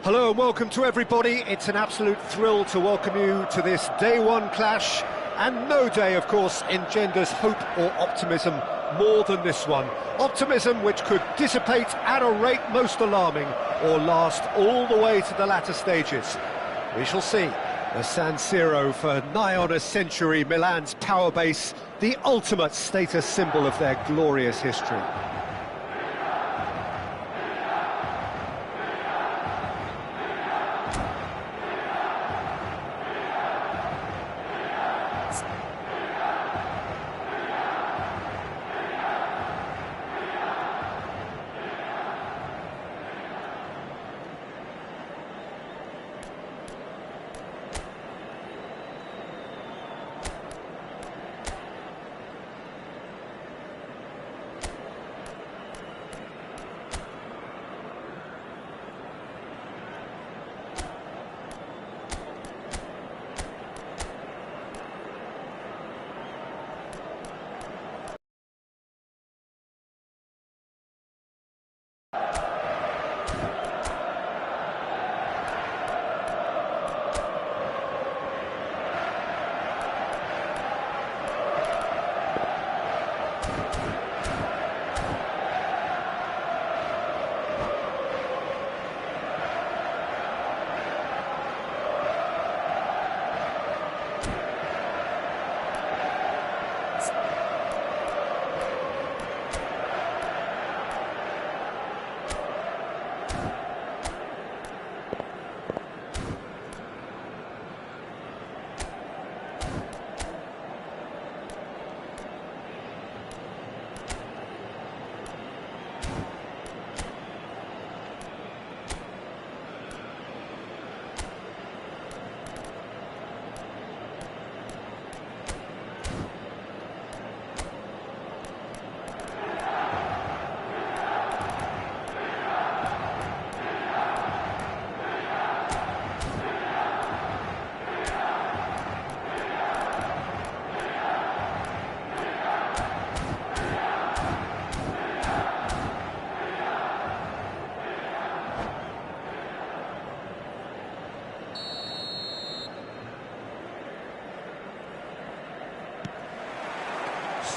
Hello and welcome to everybody. It's an absolute thrill to welcome you to this day one clash, and no day, of course, engenders hope or optimism more than this one. Optimism which could dissipate at a rate most alarming or last all the way to the latter stages. We shall see. The San Siro for nigh on a century, Milan's power base, the ultimate status symbol of their glorious history.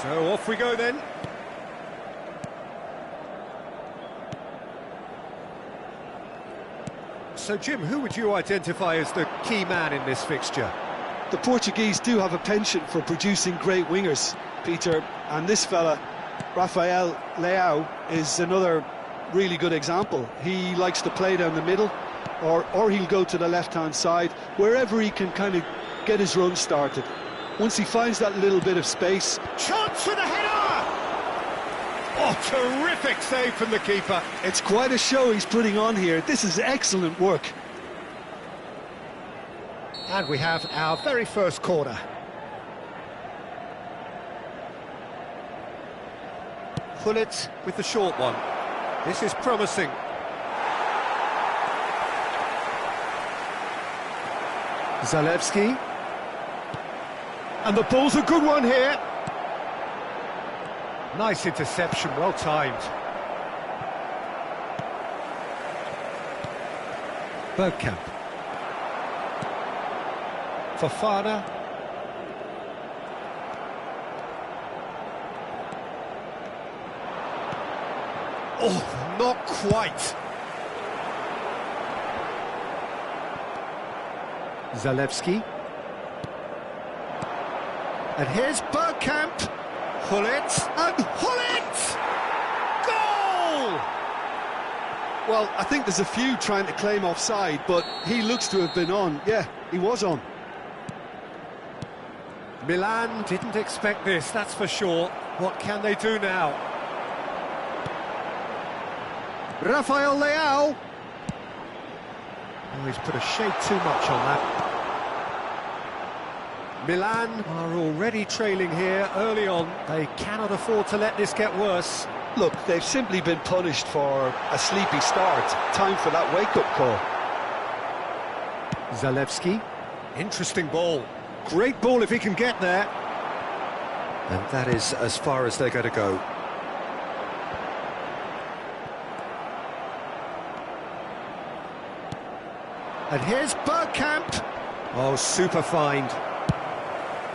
So off we go then. So Jim, who would you identify as the key man in this fixture? The Portuguese do have a penchant for producing great wingers, Peter, and this fella, Rafael Leao, is another really good example. He likes to play down the middle, or he'll go to the left-hand side, wherever he can kind of get his run started. Once he finds that little bit of space... Chance for the header! Oh, terrific save from the keeper. It's quite a show he's putting on here. This is excellent work. And we have our very first corner. Pullet with the short one. This is promising. Zalewski. And the ball's a good one here. Nice interception, well timed. Bergkamp. Fofana. Oh, not quite. Zalewski. And here's Bergkamp. Pullet, and Pullet! Goal! Well, I think there's a few trying to claim offside, but he looks to have been on. Yeah, he was on. Milan didn't expect this, that's for sure. What can they do now? Rafael Leao. Oh, he's put a shade too much on that. Milan are already trailing here early on. They cannot afford to let this get worse. Look, they've simply been punished for a sleepy start. Time for that wake-up call. Zalewski. Interesting ball. Great ball if he can get there. And that is as far as they're going to go. And here's Bergkamp. Oh, super find.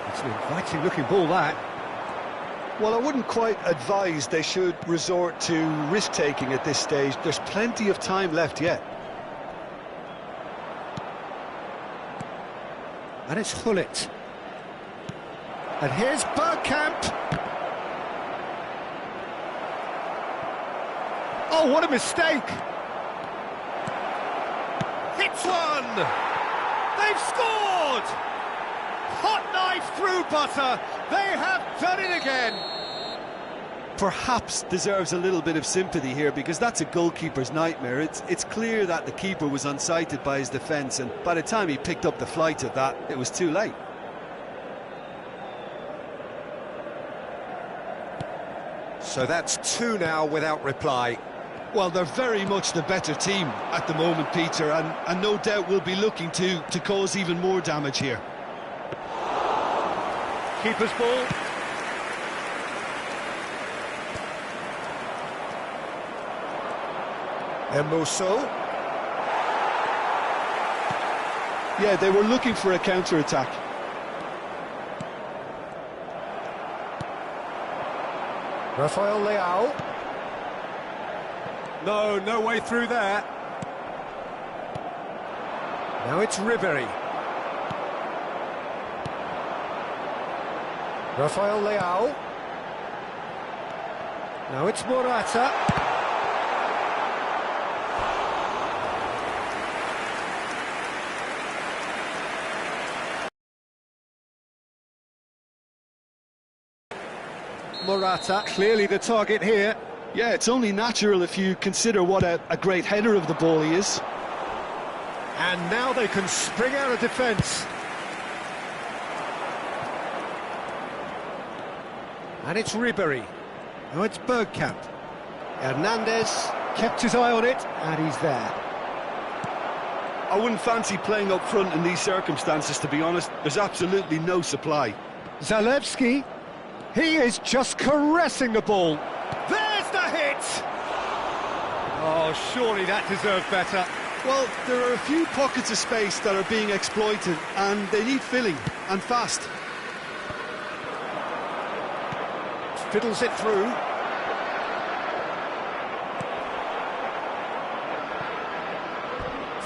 It's an inviting looking ball, that. Well, I wouldn't quite advise they should resort to risk-taking at this stage. There's plenty of time left yet. And it's Hullet. And here's Bergkamp. Oh, what a mistake! Hits one! They've scored! Hot knife through butter. They have done it again. Perhaps deserves a little bit of sympathy here, because that's a goalkeeper's nightmare. It's clear that the keeper was unsighted by his defence, and by the time he picked up the flight of that, it was too late. So that's two now without reply. Well, they're very much the better team at the moment, Peter, and no doubt will be looking to cause even more damage here. Keeper's ball. Emuso. Yeah, they were looking for a counter-attack. Rafael Leao. No way through there. Now it's Ribery. Rafael Leao. Now it's Morata. Morata, clearly the target here. Yeah, it's only natural if you consider what a great header of the ball he is. And now they can spring out of defence. And it's Ribery. Now it's Bergkamp. Hernandez kept his eye on it, and he's there. I wouldn't fancy playing up front in these circumstances, to be honest. There's absolutely no supply. Zalewski, he is just caressing the ball. There's the hit! Oh, surely that deserved better. Well, there are a few pockets of space that are being exploited, and they need filling, and fast. Fiddles it through.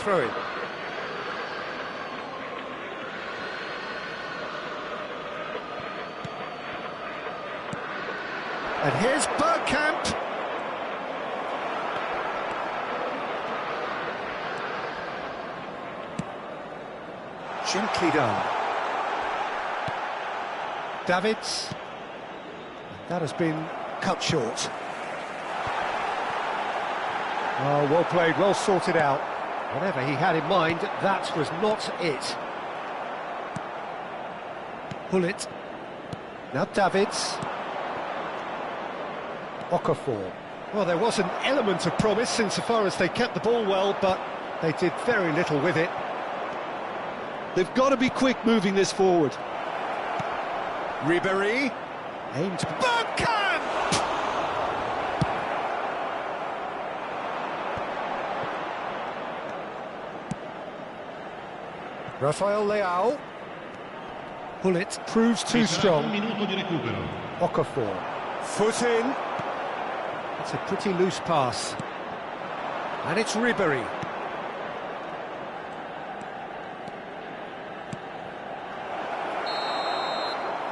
Throw it. And here's Bergkamp. Gently done. Davids. That has been cut short. Oh, well played, well sorted out. Whatever he had in mind, that was not it. Hullet. Now Davids. Okafor. Well, there was an element of promise insofar as they kept the ball well, but they did very little with it. They've got to be quick moving this forward. Ribery. Aimed. Bergkamp! Rafael Leao. Hullet proves too strong. Okafor. Foot in. It's a pretty loose pass. And it's Ribery.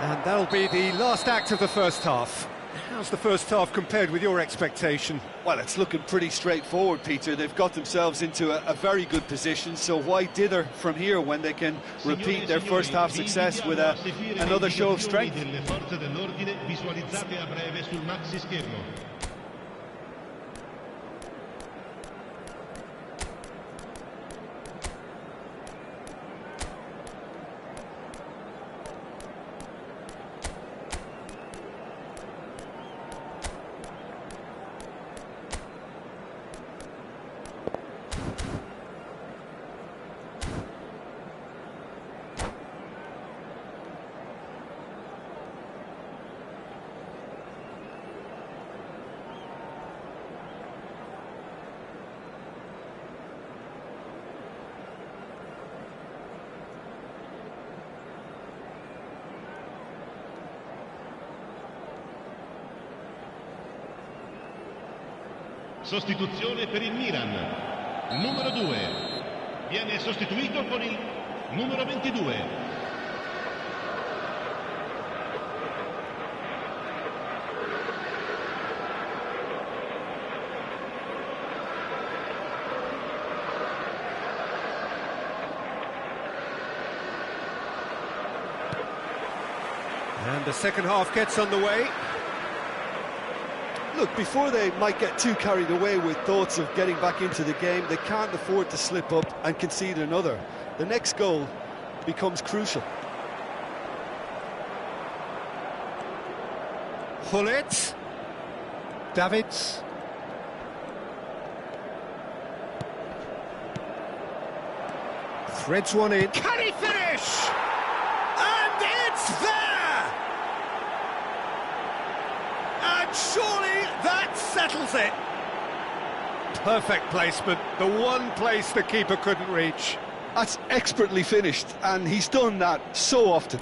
And that'll be the last act of the first half. How's the first half compared with your expectation? Well, it's looking pretty straightforward, Peter. They've got themselves into a very good position, so why dither from here when they can repeat their first half success with another show of strength? Sostituzione per il Milan. Numero 2. Viene sostituito con il numero 22. And the second half gets underway. Look, before they might get too carried away with thoughts of getting back into the game, they can't afford to slip up and concede another. The next goal becomes crucial. Hullet. Davids. Threads one in. Can he finish? And it's there! And surely that settles it. Perfect placement, the one place the keeper couldn't reach. That's expertly finished, and he's done that so often.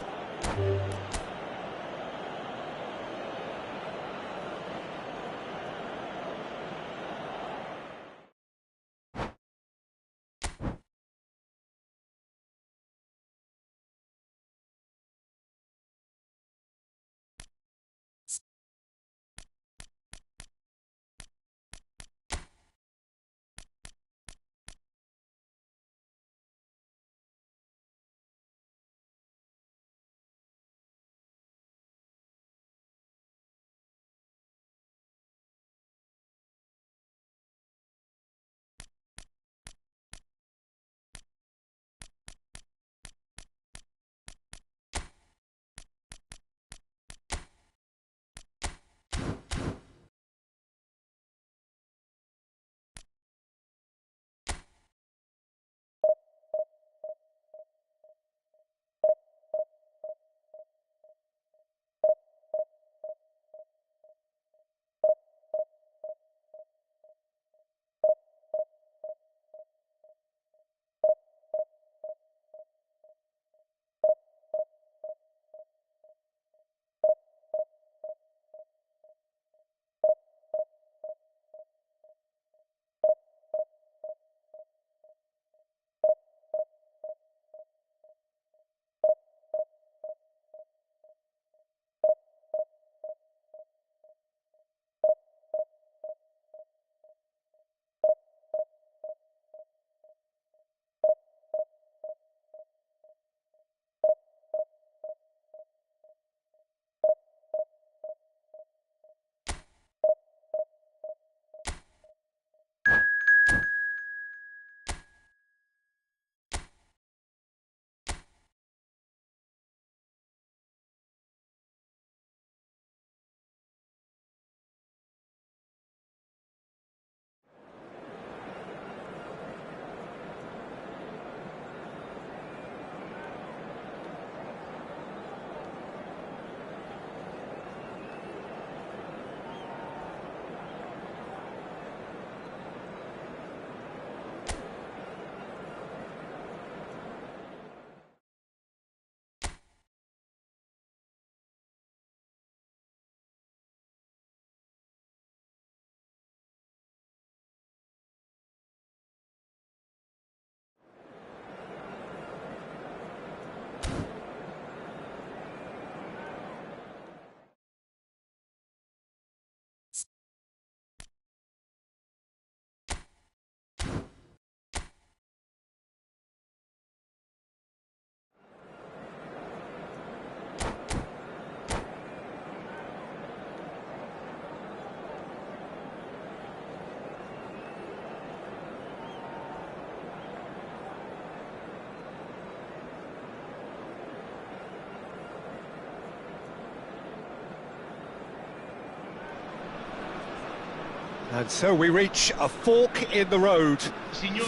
And so we reach a fork in the road.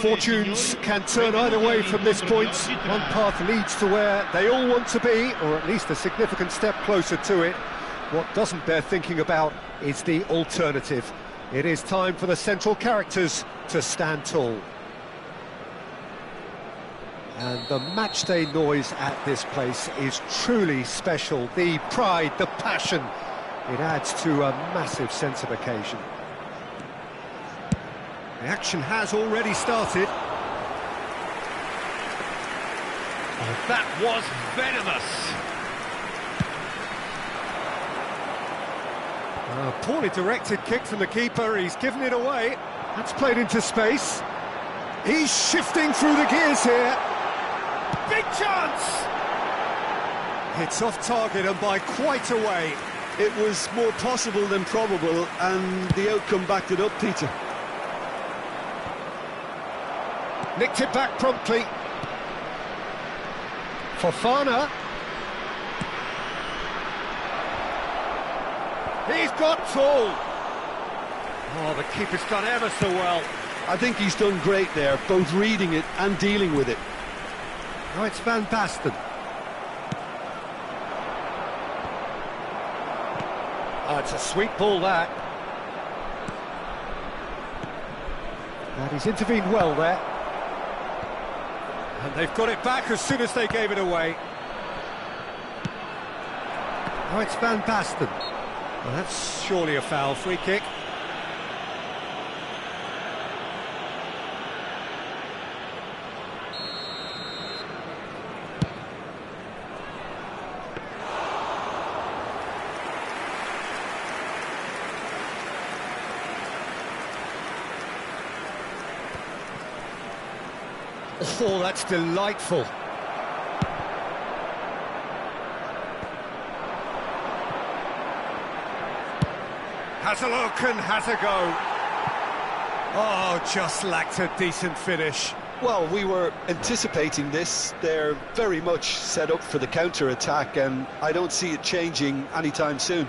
Fortunes can turn either way from this point. One path leads to where they all want to be, or at least a significant step closer to it. What doesn't bear thinking about is the alternative. It is time for the central characters to stand tall. And the matchday noise at this place is truly special. The pride, the passion, it adds to a massive sense of occasion. The action has already started. Oh, that was venomous. Poorly directed kick from the keeper, he's given it away. That's played into space. He's shifting through the gears here. Big chance! It's off target and by quite a way. It was more possible than probable, and the outcome backed it up, Peter. Nicked it back promptly. Fofana. He's got tall. Oh, the keeper's done ever so well. I think he's done great there, both reading it and dealing with it. Now it's Van Basten. Oh, it's a sweet ball, that. And he's intervened well there. And they've got it back as soon as they gave it away. Now it's Van Basten. Well, that's surely a foul. Free kick. Oh, that's delightful. Has a look and has a go. Oh, just lacked a decent finish. Well, we were anticipating this. They're very much set up for the counter-attack, and I don't see it changing anytime soon.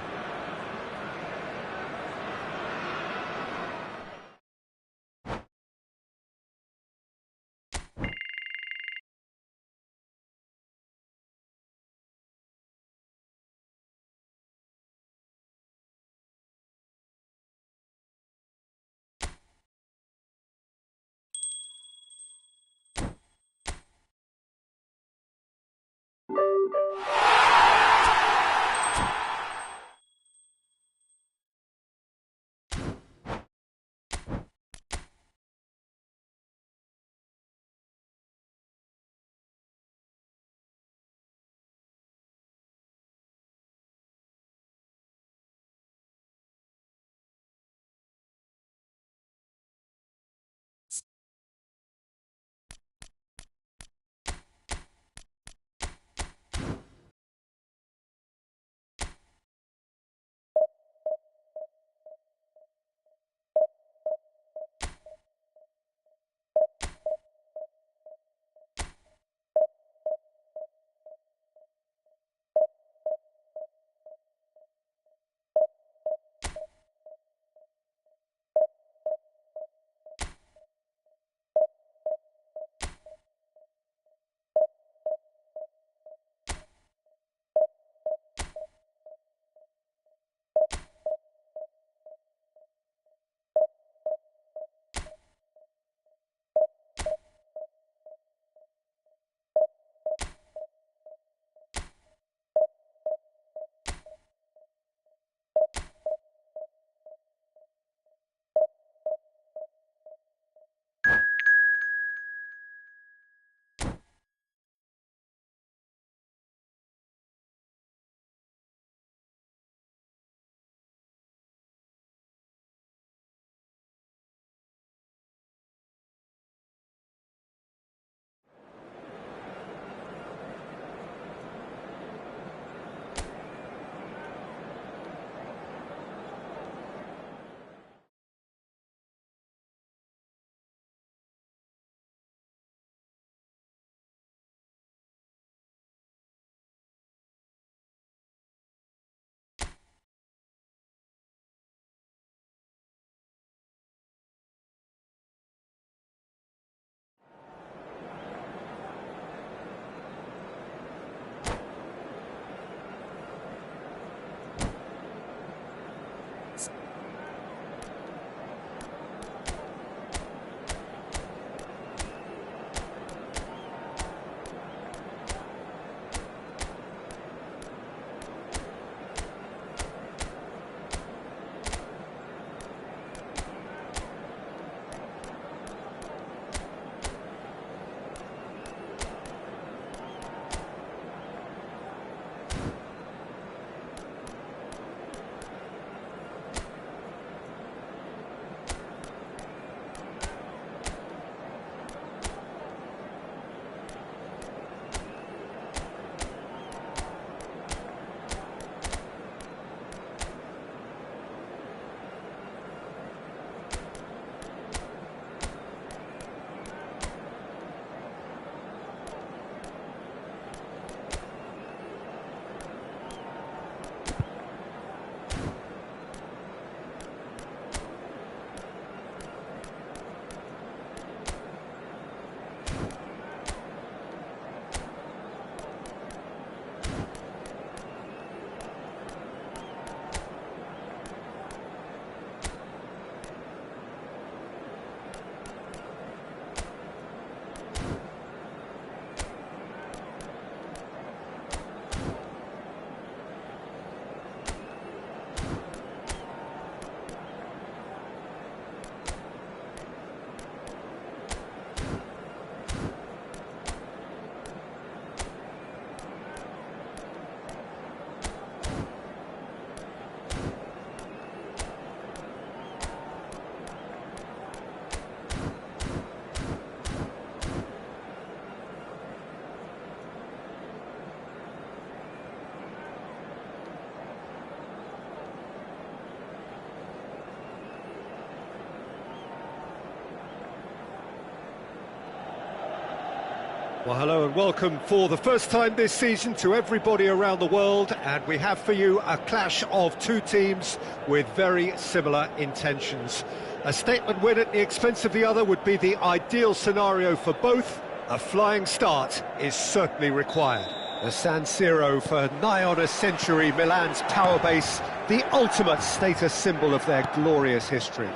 Well, hello and welcome for the first time this season to everybody around the world, and we have for you a clash of two teams with very similar intentions. A statement win at the expense of the other would be the ideal scenario for both. A flying start is certainly required. The San Siro for nigh on a century, Milan's power base, the ultimate status symbol of their glorious history.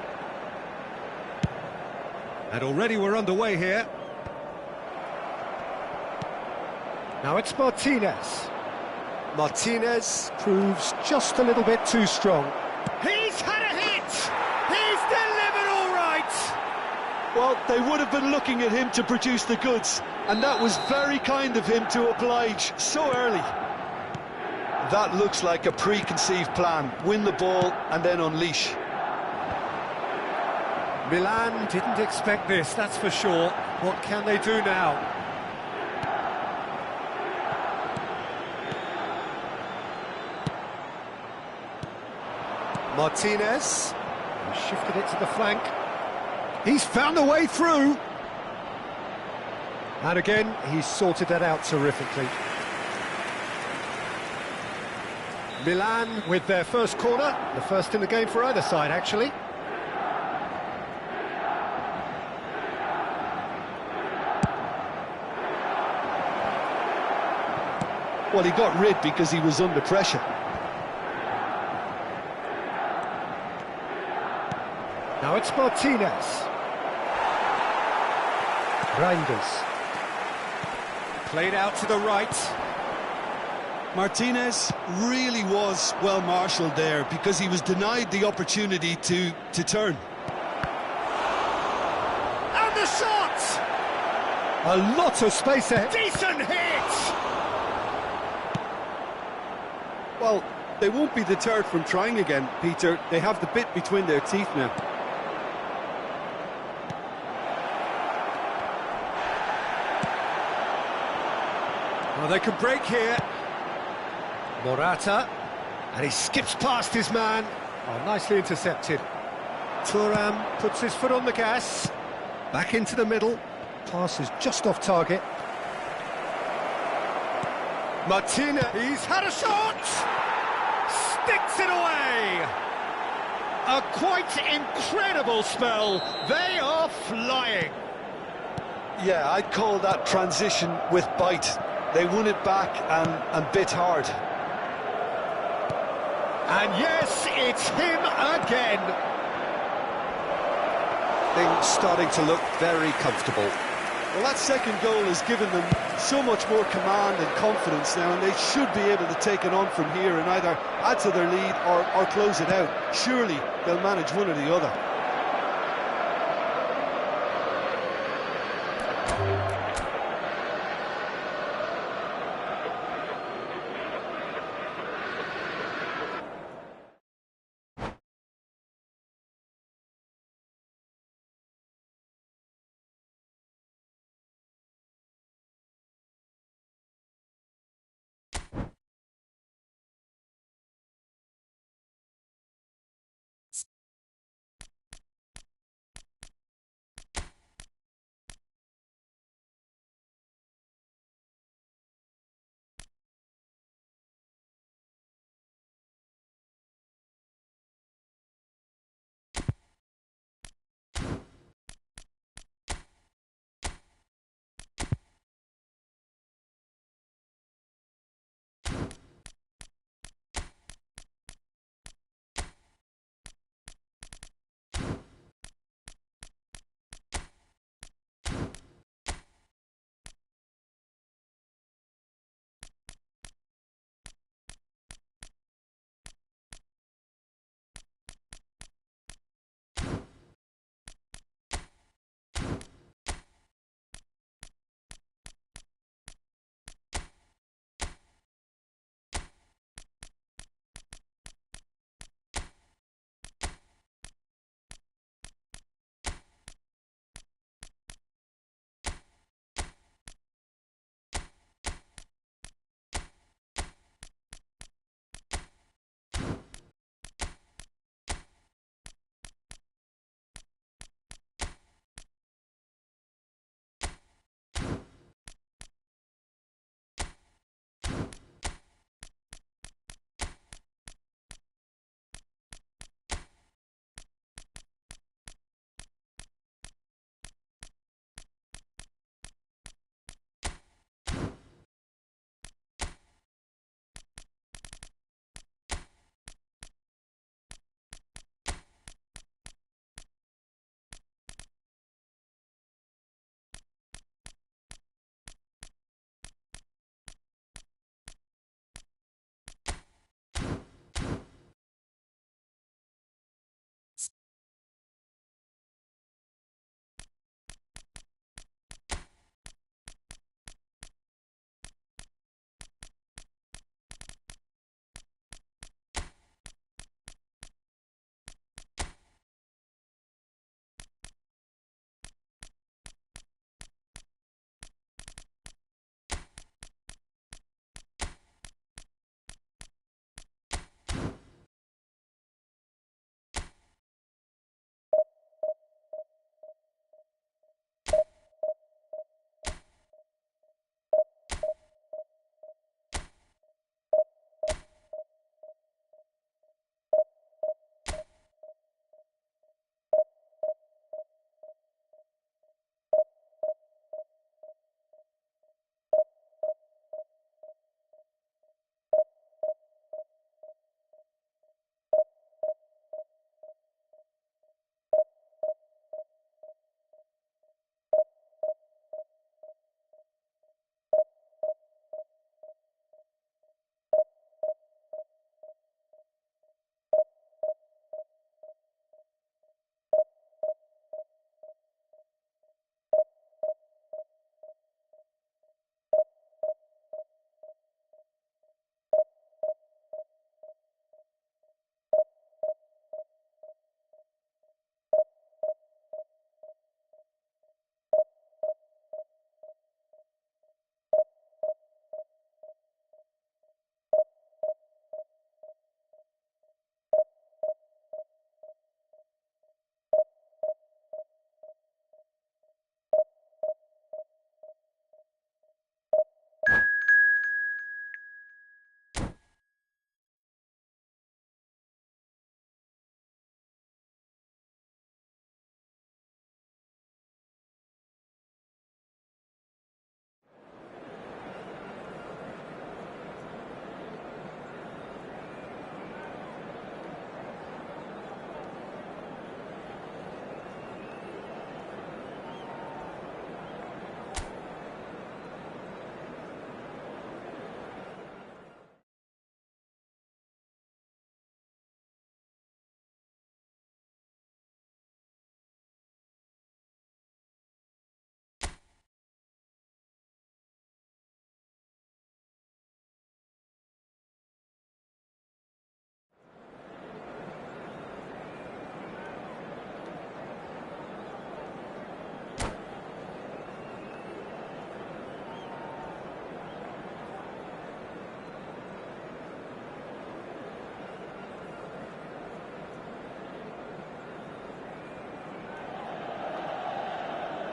And already we're underway here. Now it's Martinez. Martinez proves just a little bit too strong. He's had a hit! He's delivered all right! Well, they would have been looking at him to produce the goods, and that was very kind of him to oblige so early. That looks like a preconceived plan. Win the ball and then unleash. Milan didn't expect this, that's for sure. What can they do now? Martinez, he shifted it to the flank. He's found a way through. And again, he's sorted that out terrifically. Milan with their first corner, the first in the game for either side, actually. Well, he got rid because he was under pressure. Now it's Martinez. Reinders. Played out to the right. Martinez really was well marshalled there because he was denied the opportunity to turn. And the shot! A lot of space ahead. Decent hit! Well, they won't be deterred from trying again, Peter. They have the bit between their teeth now. Well, they can break here. Morata, and he skips past his man. Oh, nicely intercepted. Thuram puts his foot on the gas. Back into the middle. Pass is just off target. Martinez, he's had a shot! Sticks it away! A quite incredible spell. They are flying. Yeah, I'd call that transition with bite. They won it back and bit hard. And yes, it's him again. Things starting to look very comfortable. Well, that second goal has given them so much more command and confidence now, and they should be able to take it on from here and either add to their lead or close it out. Surely they'll manage one or the other.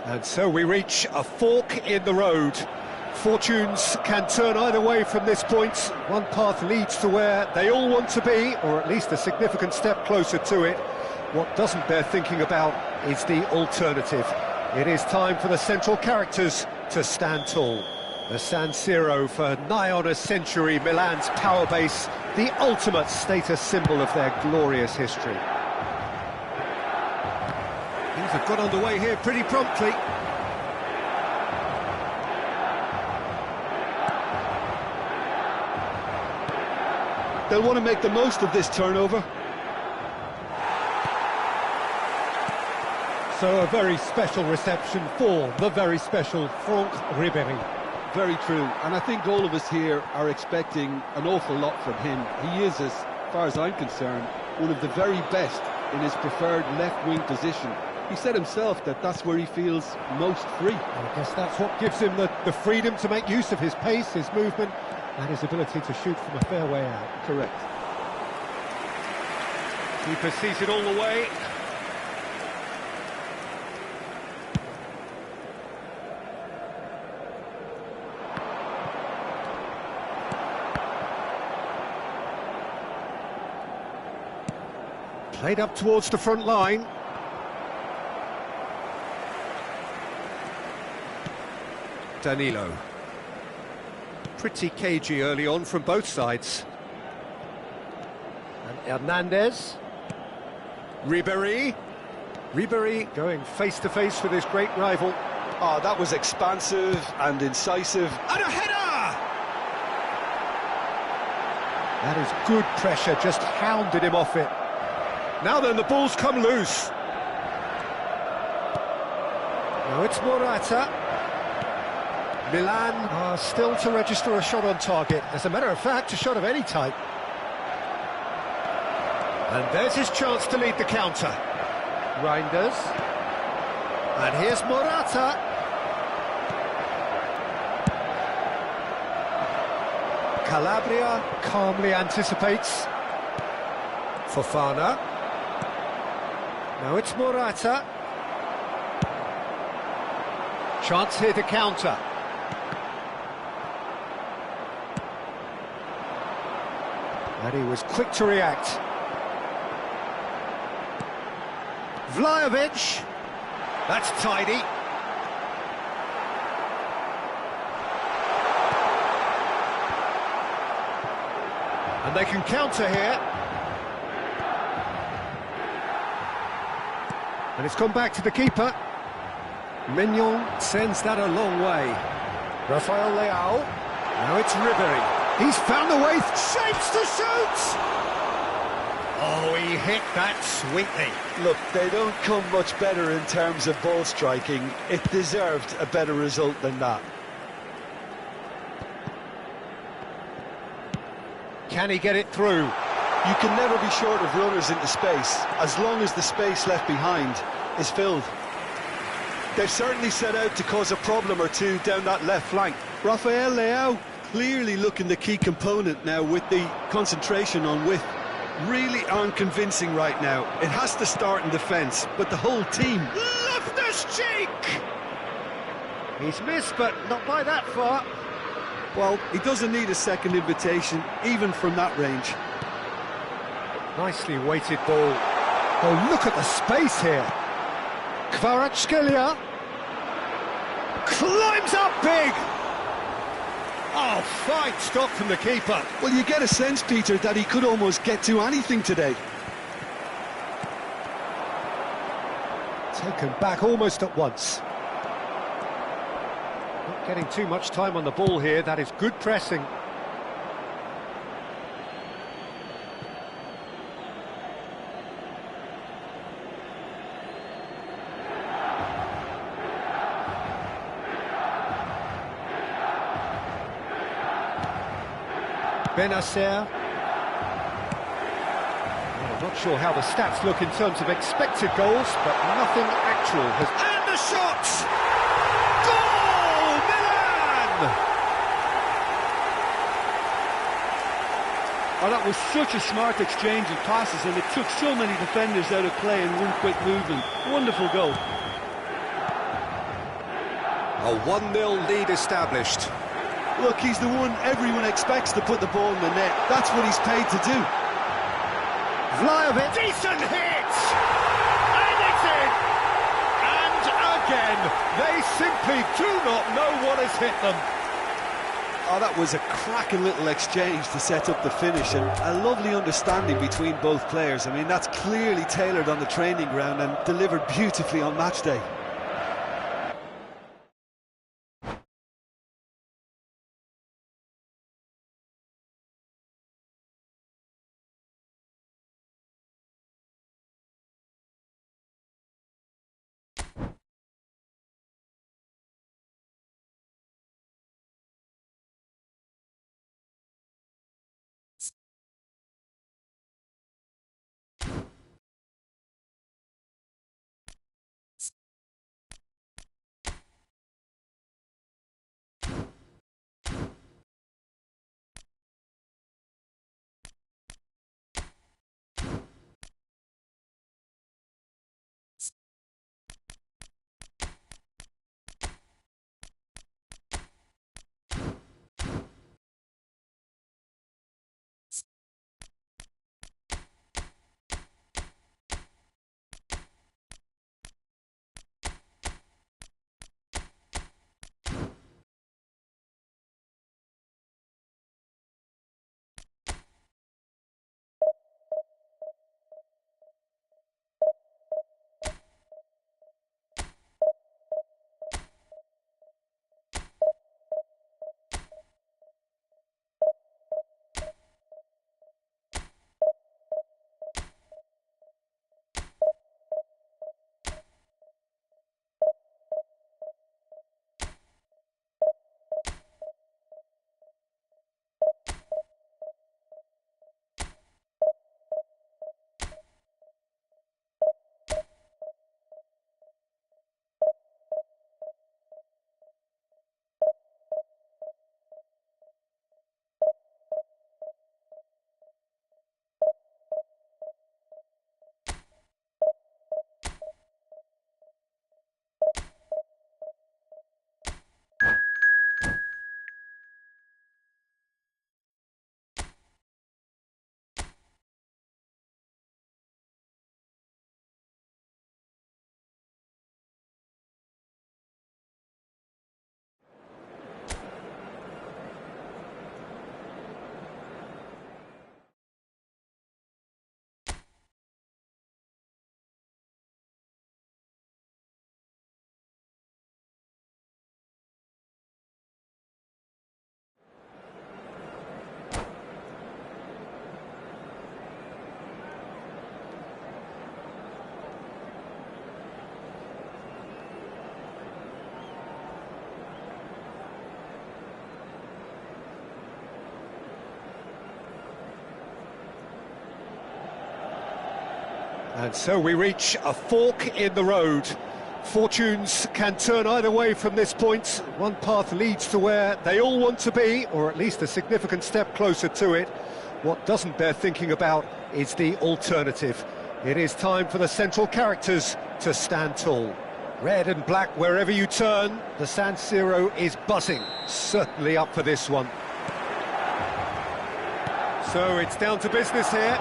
And so we reach a fork in the road. Fortunes can turn either way from this point. One path leads to where they all want to be, or at least a significant step closer to it. What doesn't bear thinking about is the alternative. It is time for the central characters to stand tall. The San Siro, for nigh on a century, Milan's power base, the ultimate status symbol of their glorious history. Things have got underway here pretty promptly. They'll want to make the most of this turnover. So a very special reception for the very special Franck Ribéry. Very true, and I think all of us here are expecting an awful lot from him. He is, as far as I'm concerned, one of the very best in his preferred left-wing position. He said himself that that's where he feels most free. I guess that's what gives him the freedom to make use of his pace, his movement, and his ability to shoot from a fair way out. Correct. Keeper sees it all the way. Played up towards the front line. Danilo. Pretty cagey early on from both sides. And Hernandez. Ribéry. Ribéry going face-to-face with his great rival. Oh, that was expansive and incisive. And a header! That is good pressure, just hounded him off it. Now then, the ball's come loose. Now it's Morata. Milan are still to register a shot on target. As a matter of fact, a shot of any type. And there's his chance to lead the counter. Reinders. And here's Morata. Calabria calmly anticipates. Fofana. Now it's Morata. Chance here to counter. And he was quick to react. Vlahovic. That's tidy. And they can counter here. And it's come back to the keeper. Mignon sends that a long way. Rafael Leao. Now it's Ribéry. He's found the way, shapes to shoot! Oh, he hit that sweetly. Look, they don't come much better in terms of ball striking. It deserved a better result than that. Can he get it through? You can never be short of runners into space, as long as the space left behind is filled. They've certainly set out to cause a problem or two down that left flank. Rafael Leao clearly looking the key component now with the concentration on width. Really unconvincing right now. It has to start in defence, but the whole team... Loftus-Cheek! He's missed, but not by that far. Well, he doesn't need a second invitation, even from that range. Nicely weighted ball. Oh, look at the space here. Kvaratskhelia climbs up big. Oh, fine stop from the keeper. Well, you get a sense, Peter, that he could almost get to anything today. Taken back almost at once. Not getting too much time on the ball here. That is good pressing. Benacer. I'm not sure how the stats look in terms of expected goals, but nothing actual has... And the shot! Goal! Milan! Oh, that was such a smart exchange of passes, and it took so many defenders out of play in one quick movement. Wonderful goal. A 1-0 lead established. Look, he's the one everyone expects to put the ball in the net. That's what he's paid to do. Vlahovic. Decent hit! And it's in! And again, they simply do not know what has hit them. Oh, that was a cracking little exchange to set up the finish, and a lovely understanding between both players. I mean, that's clearly tailored on the training ground and delivered beautifully on match day. And so we reach a fork in the road. Fortunes can turn either way from this point. One path leads to where they all want to be, or at least a significant step closer to it. What doesn't bear thinking about is the alternative. It is time for the central characters to stand tall. Red and black wherever you turn, the San Siro is buzzing. Certainly up for this one. So it's down to business here.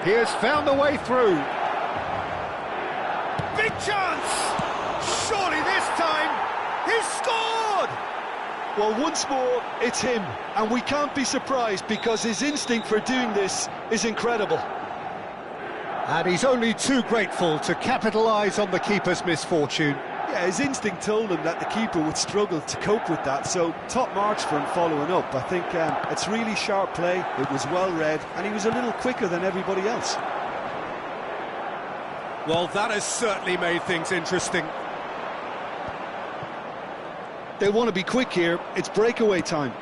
He has found a way through. Big chance! Surely this time, he's scored! Well, once more, it's him, and we can't be surprised because his instinct for doing this is incredible. And he's only too grateful to capitalise on the keeper's misfortune. Yeah, his instinct told him that the keeper would struggle to cope with that, so top marks for him following up. I think it's really sharp play, it was well read, and he was a little quicker than everybody else. Well, that has certainly made things interesting. They want to be quick here, it's breakaway time.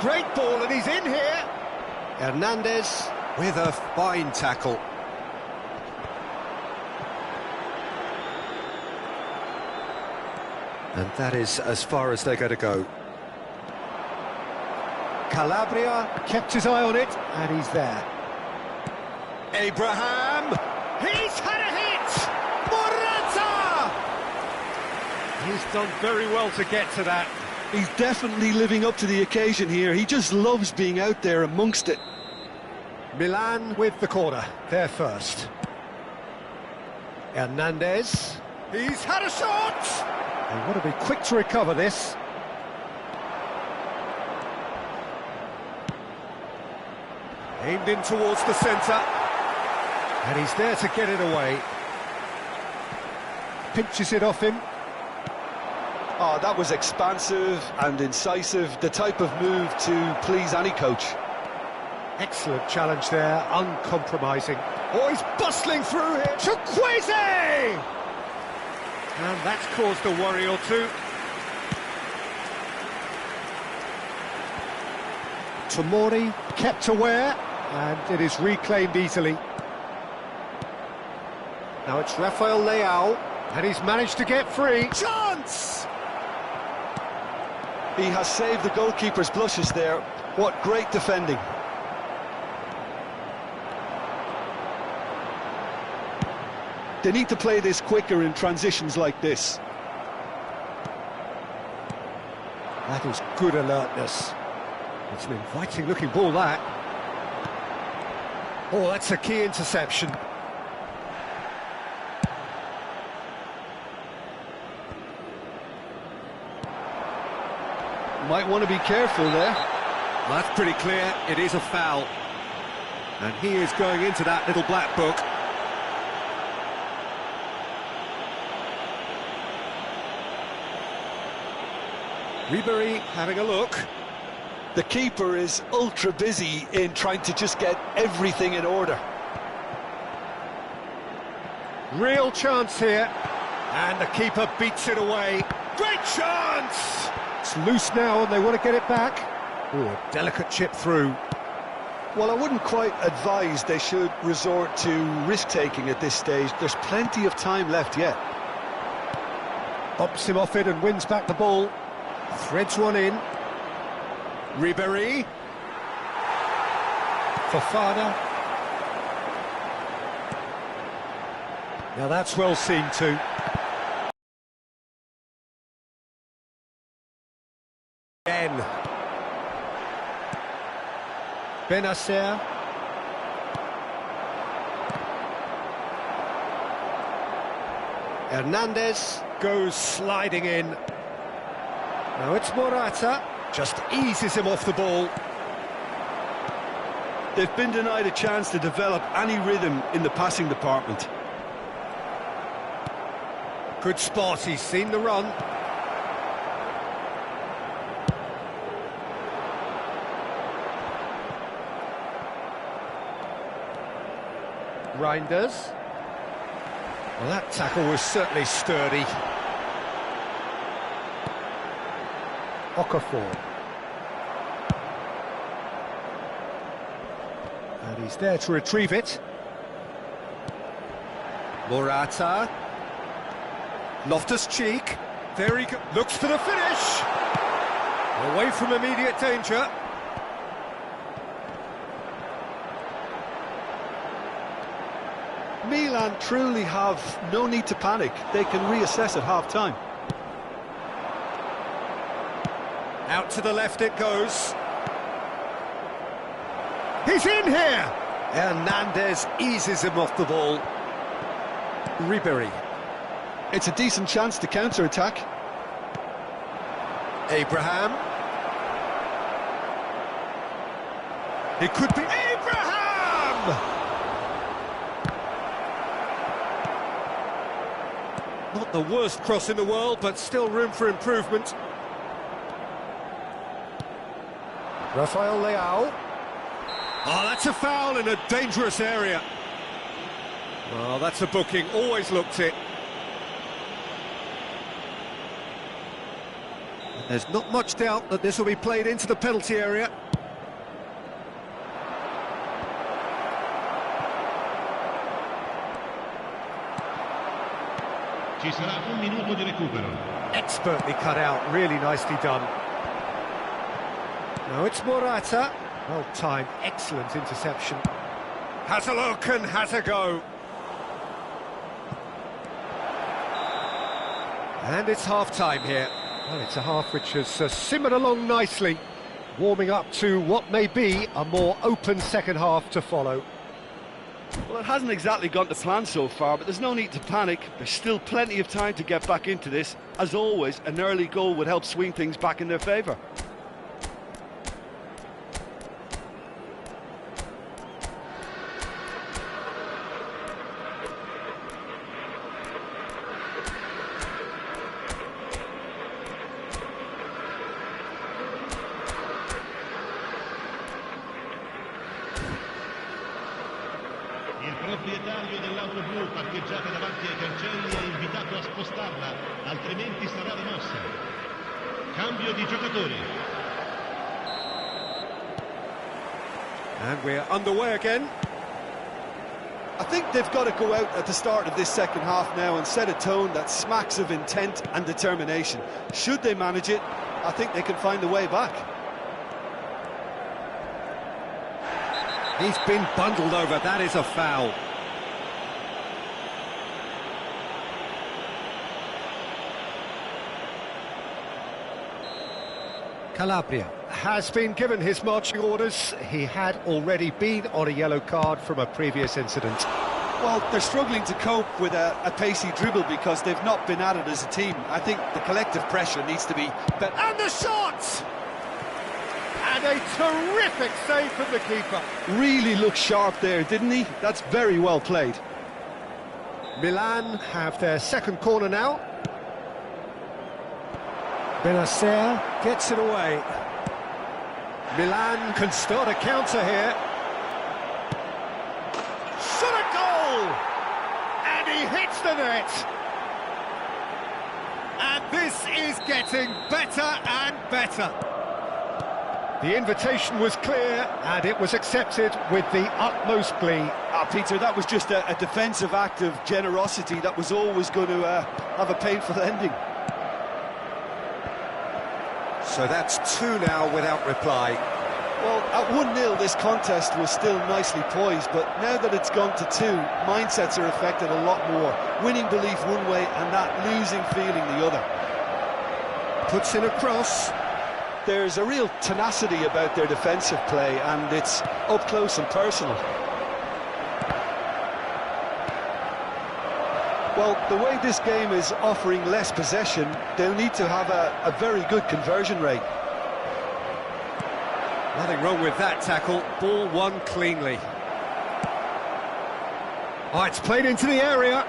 Great ball, and he's in here. Hernandez with a fine tackle. And that is as far as they're going to go. Calabria kept his eye on it, and he's there. Abraham! He's had a hit! Morata! done very well to get to that. He's definitely living up to the occasion here. He just loves being out there amongst it. Milan with the corner, there first. Hernandez. He's had a shot! They want to be quick to recover this. Aimed in towards the centre. And he's there to get it away. Pinches it off him. Oh, that was expansive and incisive, the type of move to please any coach. Excellent challenge there, uncompromising. Oh, he's bustling through here. Chukwueze! And that's caused a worry or two. Tomori kept aware, and it is reclaimed easily. Now it's Rafael Leao, and he's managed to get free. Chance! He has saved the goalkeeper's blushes there. What great defending. They need to play this quicker in transitions like this. That is good alertness. It's an inviting-looking ball, that. Oh, that's a key interception. Might want to be careful there. Well, that's pretty clear. It is a foul. And he is going into that little black book. Ribery having a look. The keeper is ultra busy in trying to just get everything in order. Real chance here. And the keeper beats it away. Great chance! It's loose now and they want to get it back. Oh, a delicate chip through. Well, I wouldn't quite advise they should resort to risk-taking at this stage. There's plenty of time left yet. Bumps him off it and wins back the ball. Threads one in. Ribery. Fofana. Now that's well seen too. Again. Benacer. Hernandez goes sliding in. Now it's Morata, just eases him off the ball. They've been denied a chance to develop any rhythm in the passing department. Good spot, he's seen the run. Reinders. Well, that tackle was certainly sturdy. Okafor. And he's there to retrieve it. Morata. Loftus-Cheek. There he looks for the finish. Away from immediate danger. Milan truly have no need to panic. They can reassess at half-time. Out to the left it goes. He's in here! Hernandez eases him off the ball. Ribery. It's a decent chance to counter-attack. Abraham. It could be Abraham! Not the worst cross in the world, but still room for improvement. Rafael Leao. Oh, that's a foul in a dangerous area. Well, that's a booking, always looked it. There's not much doubt that this will be played into the penalty area. Ci sarà un minuto di recupero. Expertly cut out, really nicely done. Now it's Morata. Well timed, excellent interception. Has a look and has a go. And it's half-time here. Well, it's a half which has simmered along nicely, warming up to what may be a more open second half to follow. Well, it hasn't exactly gone to plan so far, but there's no need to panic. There's still plenty of time to get back into this. As always, an early goal would help swing things back in their favour. Il proprietario dell'auto blu parcheggiata davanti ai cancelli è invitato a spostarla, altrimenti sarà rimossa. Cambio di giocatori. And we're underway again. I think they've got to go out at the start of this second half now and set a tone that smacks of intent and determination. Should they manage it, I think they can find a way back. He's been bundled over, that is a foul. Calabria has been given his marching orders. He had already been on a yellow card from a previous incident. Well, they're struggling to cope with a pacey dribble because they've not been at it as a team. I think the collective pressure needs to be better. And the shot! And a terrific save from the keeper. Really looked sharp there, didn't he? That's very well played. Milan have their second corner now. Benacer gets it away. Milan can start a counter here. Shot a goal! And he hits the net. And this is getting better and better. The invitation was clear, and it was accepted with the utmost glee. Peter, that was just a defensive act of generosity that was always going to have a painful ending. So that's 2 now without reply. Well, at 1-0, this contest was still nicely poised, but now that it's gone to 2, mindsets are affected a lot more. Winning belief one way and that losing feeling the other. Puts in a cross. There's a real tenacity about their defensive play, and it's up close and personal. Well, the way this game is offering less possession, they'll need to have a very good conversion rate. Nothing wrong with that tackle. Ball won cleanly. Oh, it's played into the area.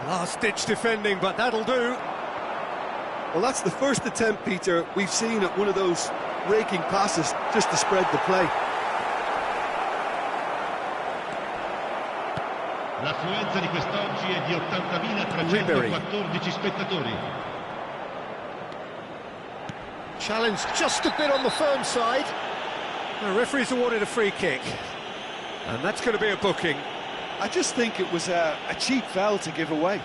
Last-ditch defending, but that'll do. Well, that's the first attempt, Peter, we've seen at one of those raking passes just to spread the play. L'affluenza di quest'oggi è di 80.314 spettatori. Challenge just a bit on the firm side. The referee's awarded a free kick. And that's going to be a booking. I just think it was a cheap foul to give away.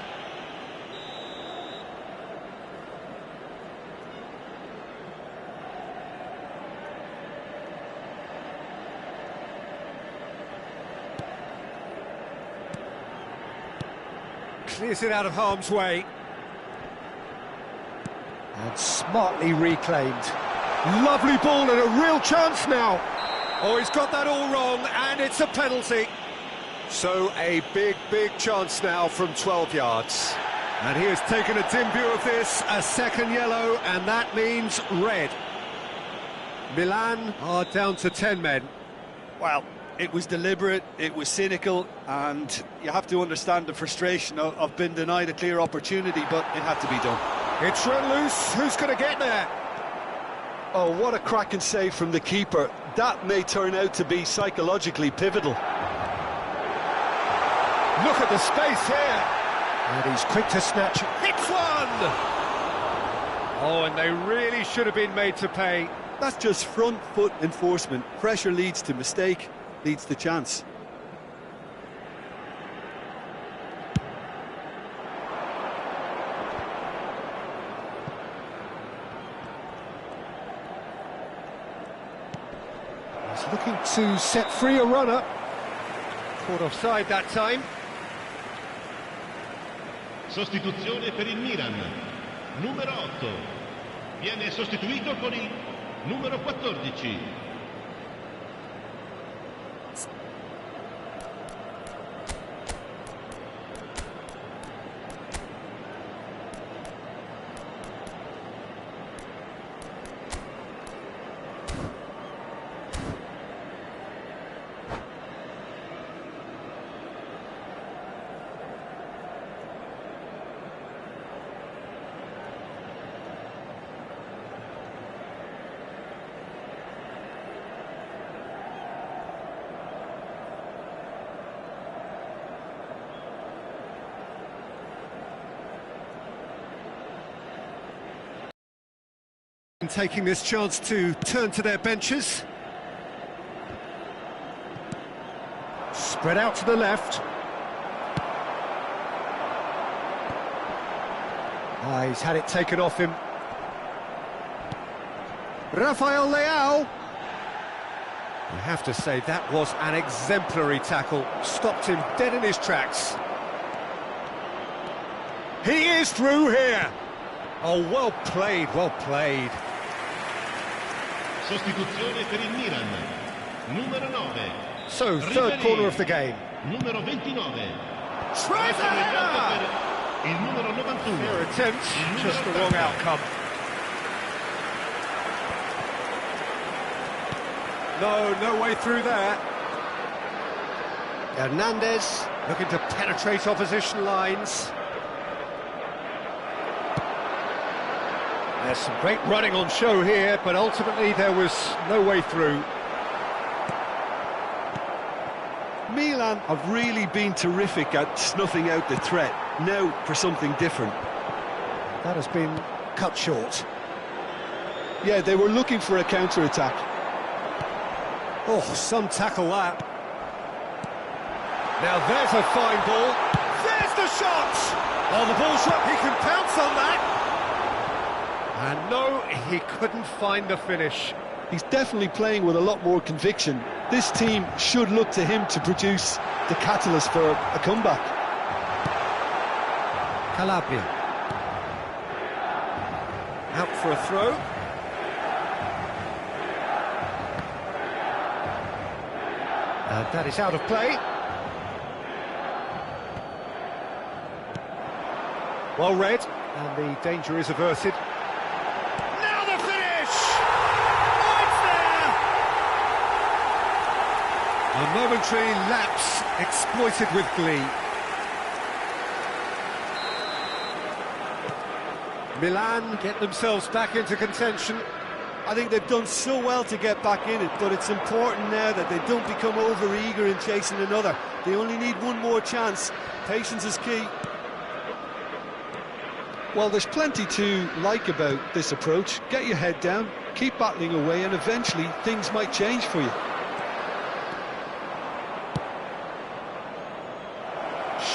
Clears it out of harm's way. And smartly reclaimed. Lovely ball and a real chance now. Oh, he's got that all wrong, and it's a penalty. So a big chance now from 12 yards. And he has taken a dim view of this, a second yellow, and that means red. Milan are down to 10 men. Well, it was deliberate, it was cynical, and you have to understand the frustration of being denied a clear opportunity, but it had to be done. It's run loose. Who's going to get there? Oh, what a cracking save from the keeper. That may turn out to be psychologically pivotal. Look at the space here. And he's quick to snatch. Hits one! Oh, and they really should have been made to pay. That's just front foot enforcement. Pressure leads to mistake, leads to chance. He's looking to set free a runner. Caught offside that time. Sostituzione per il Milan. Numero 8. Viene sostituito con il numero 14. Taking this chance to turn to their benches. Spread out to the left. He's had it taken off him. Rafael Leao. I have to say, that was an exemplary tackle. Stopped him dead in his tracks. He is through here. Oh, well played, well played. Sostituzione per il Milan. Numero 9. So, third corner of the game. Numero 29. Tries a header! Il numero 91. Their attempt, just the wrong outcome. No way through there. Hernandez looking to penetrate opposition lines. There's some great running on show here, but ultimately there was no way through. Milan have really been terrific at snuffing out the threat. Now for something different. That has been cut short. Yeah, they were looking for a counter-attack. Oh, some tackle that. Now there's a fine ball. There's the shot! Oh, the ball's up, he can pounce on that. And no, he couldn't find the finish. He's definitely playing with a lot more conviction. This team should look to him to produce the catalyst for a comeback. Calabria. Out for a throw. And that is out of play. Well read, and the danger is averted. Now the finish! Oh, it's there! A momentary lapse exploited with glee. Milan get themselves back into contention. I think they've done so well to get back in it, but it's important now that they don't become over-eager in chasing another. They only need one more chance. Patience is key. Well, there's plenty to like about this approach. Get your head down, keep battling away, and eventually things might change for you.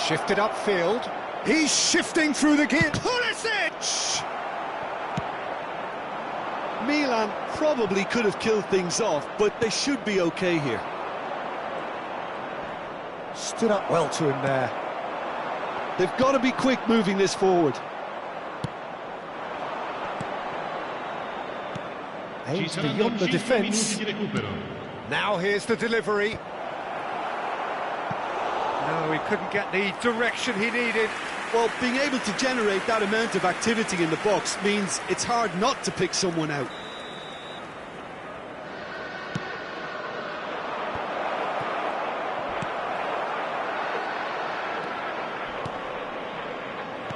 Shifted upfield. He's shifting through the gear. Pulisic! Milan probably could have killed things off, but they should be okay here. Stood up well to him there. They've got to be quick moving this forward. Aims beyond the defence. Now here's the delivery. No, he couldn't get the direction he needed. Well, being able to generate that amount of activity in the box means it's hard not to pick someone out.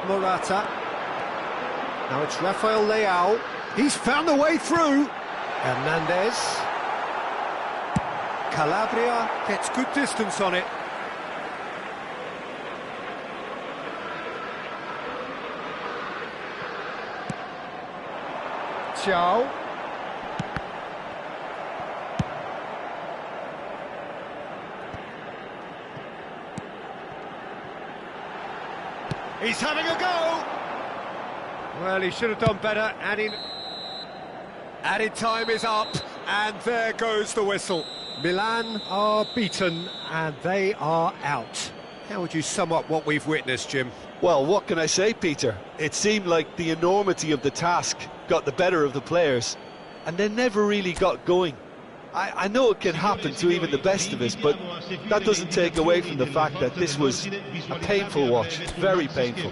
Morata. Now it's Rafael Leao. He's found the way through. Hernandez. Calabria gets good distance on it. Thiaw. He's having a go. Well, he should have done better. Added time is up, and there goes the whistle. Milan are beaten, and they are out. How would you sum up what we've witnessed, Jim? Well, what can I say, Peter? It seemed like the enormity of the task got the better of the players, and they never really got going. I know it can happen to even the best of us, but that doesn't take away from the fact that this was a painful watch, very painful.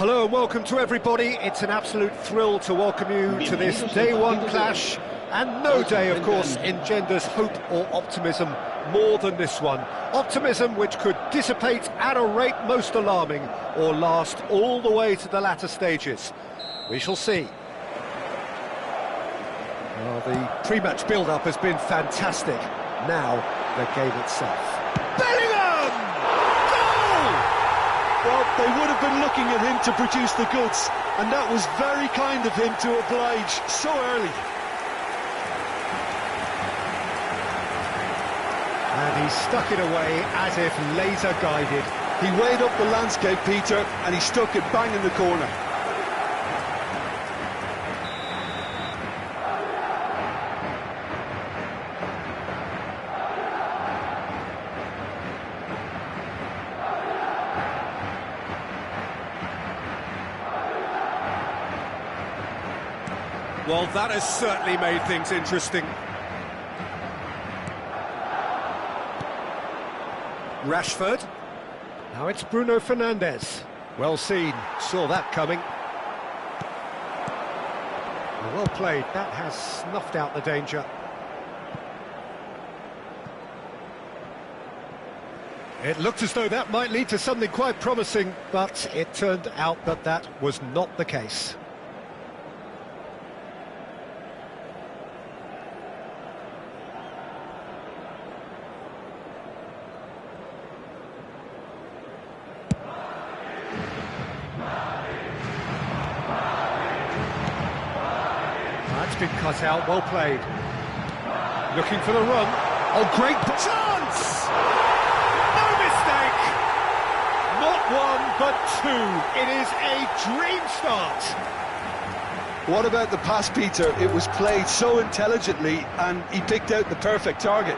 Hello and welcome to everybody. It's an absolute thrill to welcome you to this Day 1 clash, and no day, of course, engenders hope or optimism more than this one. Optimism which could dissipate at a rate most alarming or last all the way to the latter stages. We shall see. Well, the pre-match build-up has been fantastic. Now, the game itself. Bellingham! Well, they would have been looking at him to produce the goods, and that was very kind of him to oblige so early. And he stuck it away as if laser-guided. He weighed up the landscape, Peter, and he stuck it bang in the corner. Well, that has certainly made things interesting. Rashford. Now it's Bruno Fernandes. Well seen, saw that coming. Well played, that has snuffed out the danger. It looked as though that might lead to something quite promising, but it turned out that that was not the case. Been cut out, well played. Looking for the run. Oh, great chance! No mistake! Not one, but two. It is a dream start. What about the pass, Peter? It was played so intelligently, and he picked out the perfect target.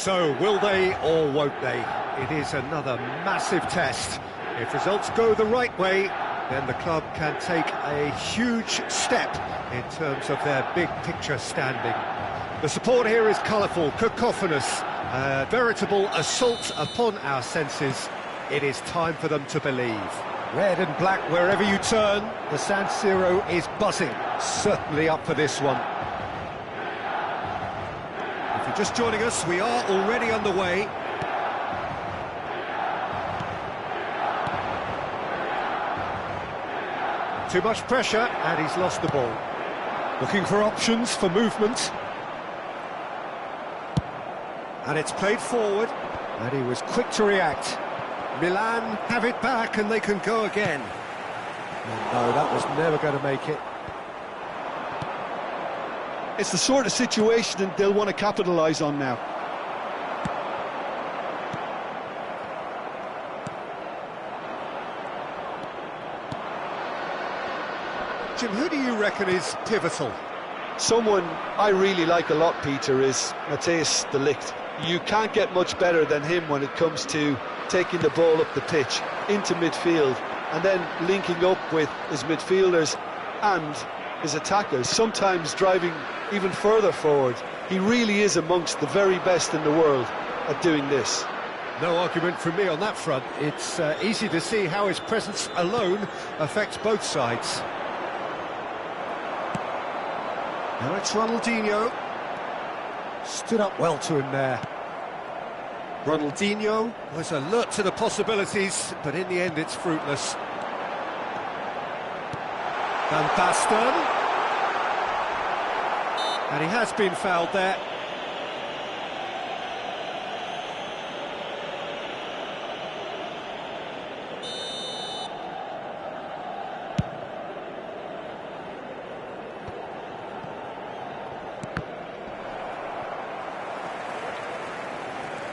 So, will they or won't they? It is another massive test. If results go the right way, then the club can take a huge step in terms of their big picture standing. The support here is colourful, cacophonous, a veritable assault upon our senses. It is time for them to believe. Red and black wherever you turn, the San Siro is buzzing, certainly up for this one. If you're just joining us, we are already underway. Too much pressure, and he's lost the ball. Looking for options for movement. And it's played forward, and he was quick to react. Milan have it back, and they can go again. Oh, no, that was never going to make it. It's the sort of situation that they'll want to capitalise on now. Jim, who do you reckon is pivotal? Someone I really like a lot, Peter, is Matthijs de Ligt. You can't get much better than him when it comes to taking the ball up the pitch into midfield and then linking up with his midfielders and his attackers, sometimes driving even further forward. He really is amongst the very best in the world at doing this. No argument from me on that front. It's easy to see how his presence alone affects both sides. Now it's Ronaldinho. Stood up well to him there. Ronaldinho was alert to the possibilities, but in the end it's fruitless. Van Basten. And he has been fouled there.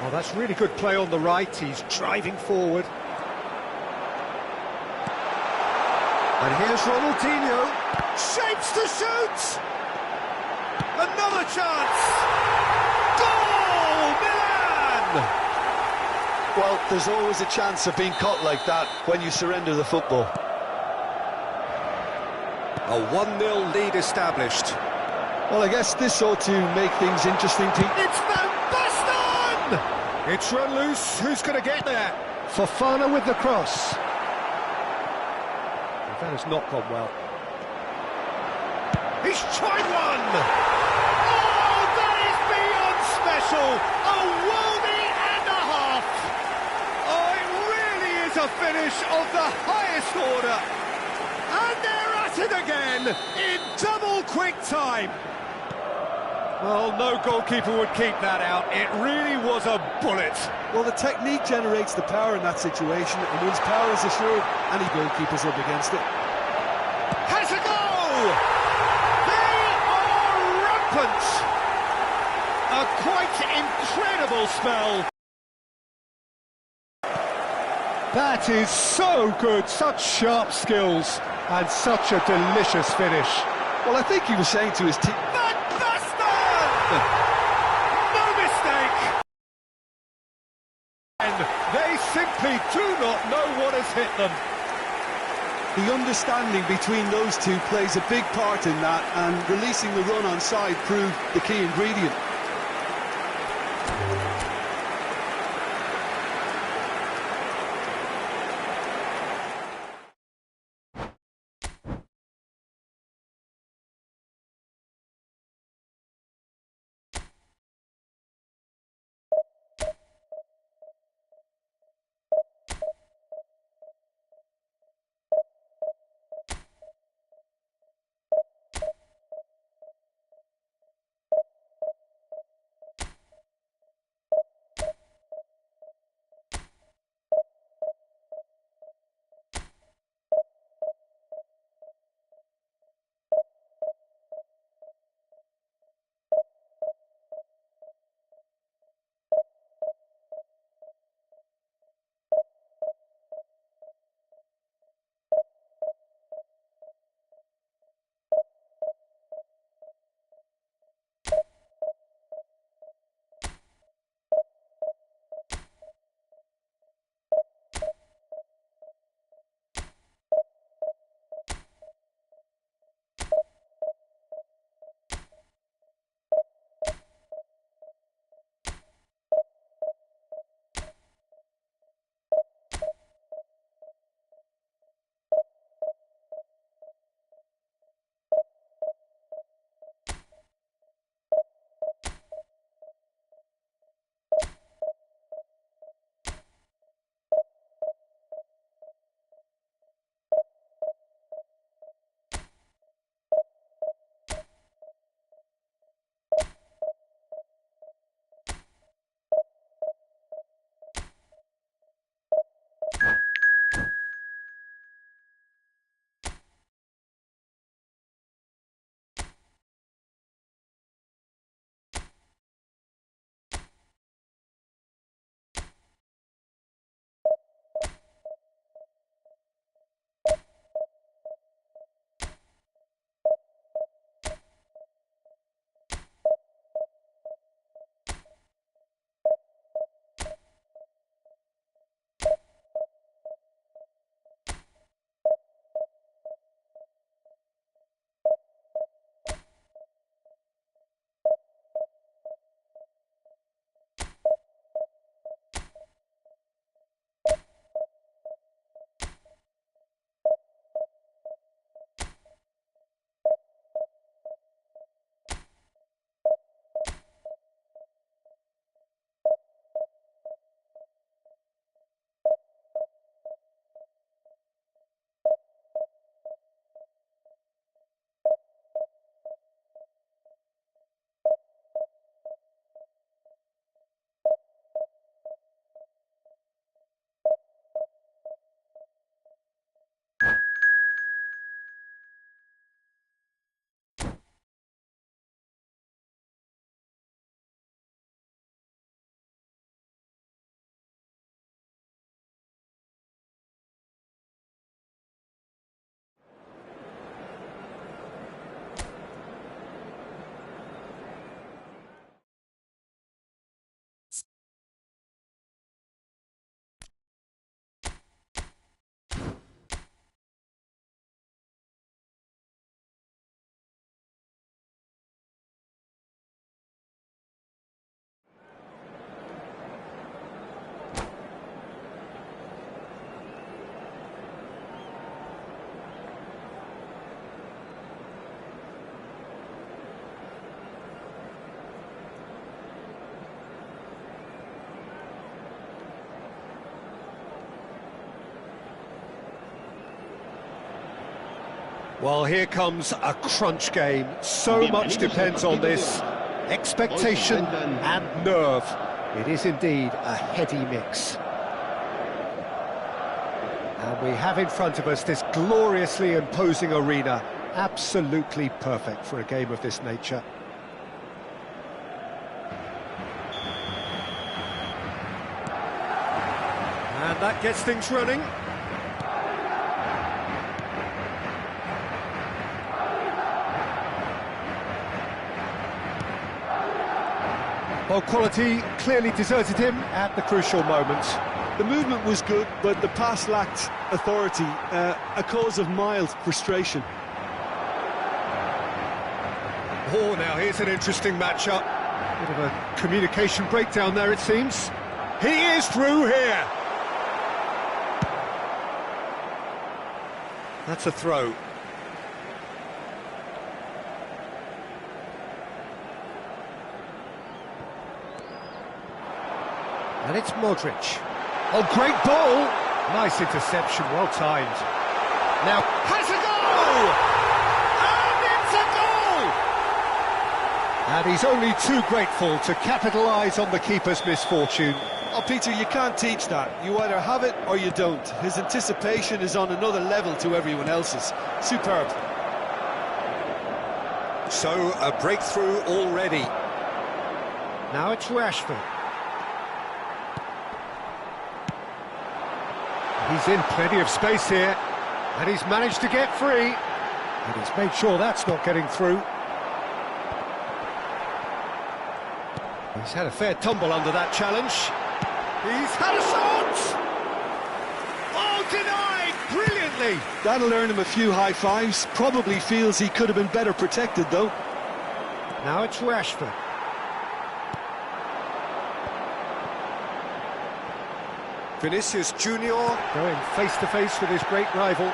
Oh, that's really good play on the right. He's driving forward. And here's Ronaldinho. Shapes to shoot! Another chance! Goal! Milan! Well, there's always a chance of being caught like that when you surrender the football. A 1-0 lead established. Well, I guess this ought to make things interesting. It's Van Basten! It's run loose. Who's going to get there? Fofana with the cross. That has not gone well. He's tried one! Oh, that is beyond special! A worldie and a half! Oh, it really is a finish of the highest order! And they're at it again, in double quick time! Well, no goalkeeper would keep that out. It really was a bullet. Well, the technique generates the power in that situation, and once power is assured, any goalkeeper's up against it. Has a goal! They are rampant! A quite incredible spell. That is so good, such sharp skills, and such a delicious finish. Well, I think he was saying to his team... No mistake! And they simply do not know what has hit them. The understanding between those two plays a big part in that, and releasing the run on side proved the key ingredient. Well, here comes a crunch game. So much depends on this. Expectation and nerve. It is indeed a heady mix. And we have in front of us this gloriously imposing arena. Absolutely perfect for a game of this nature. And that gets things running. Well, quality clearly deserted him at the crucial moment. The movement was good, but the pass lacked authority, a cause of mild frustration. Oh, now here's an interesting matchup. Bit of a communication breakdown there, it seems. He is through here. That's a throw. And it's Modric. Oh, great ball! Nice interception, well timed. Now, has a goal! And it's a goal! And he's only too grateful to capitalise on the keeper's misfortune. Oh, Peter, you can't teach that. You either have it or you don't. His anticipation is on another level to everyone else's. Superb. So, a breakthrough already. Now it's Rashford. He's in plenty of space here, and he's managed to get free. And he's made sure that's not getting through. He's had a fair tumble under that challenge. He's had a shot! Oh, denied! Brilliantly! That'll earn him a few high fives. Probably feels he could have been better protected, though. Now it's Rashford. Vinicius Junior going face-to-face with his great rival.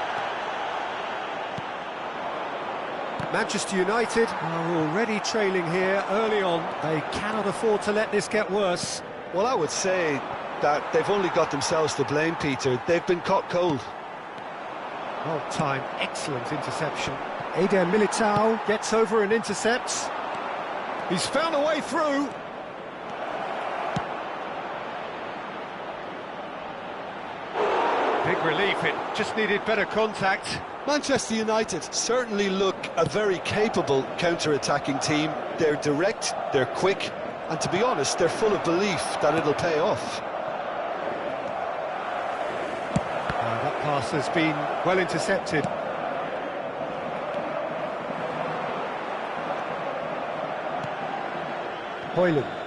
Manchester United are already trailing here early on. They cannot afford to let this get worse. Well, I would say that they've only got themselves to blame, Peter. They've been caught cold. Well timed, excellent interception. Eder Militao gets over and intercepts. He's found a way through. Big relief, it just needed better contact. Manchester United certainly look a very capable counter-attacking team. They're direct, they're quick, and to be honest, they're full of belief that it'll pay off. That pass has been well intercepted. Højlund.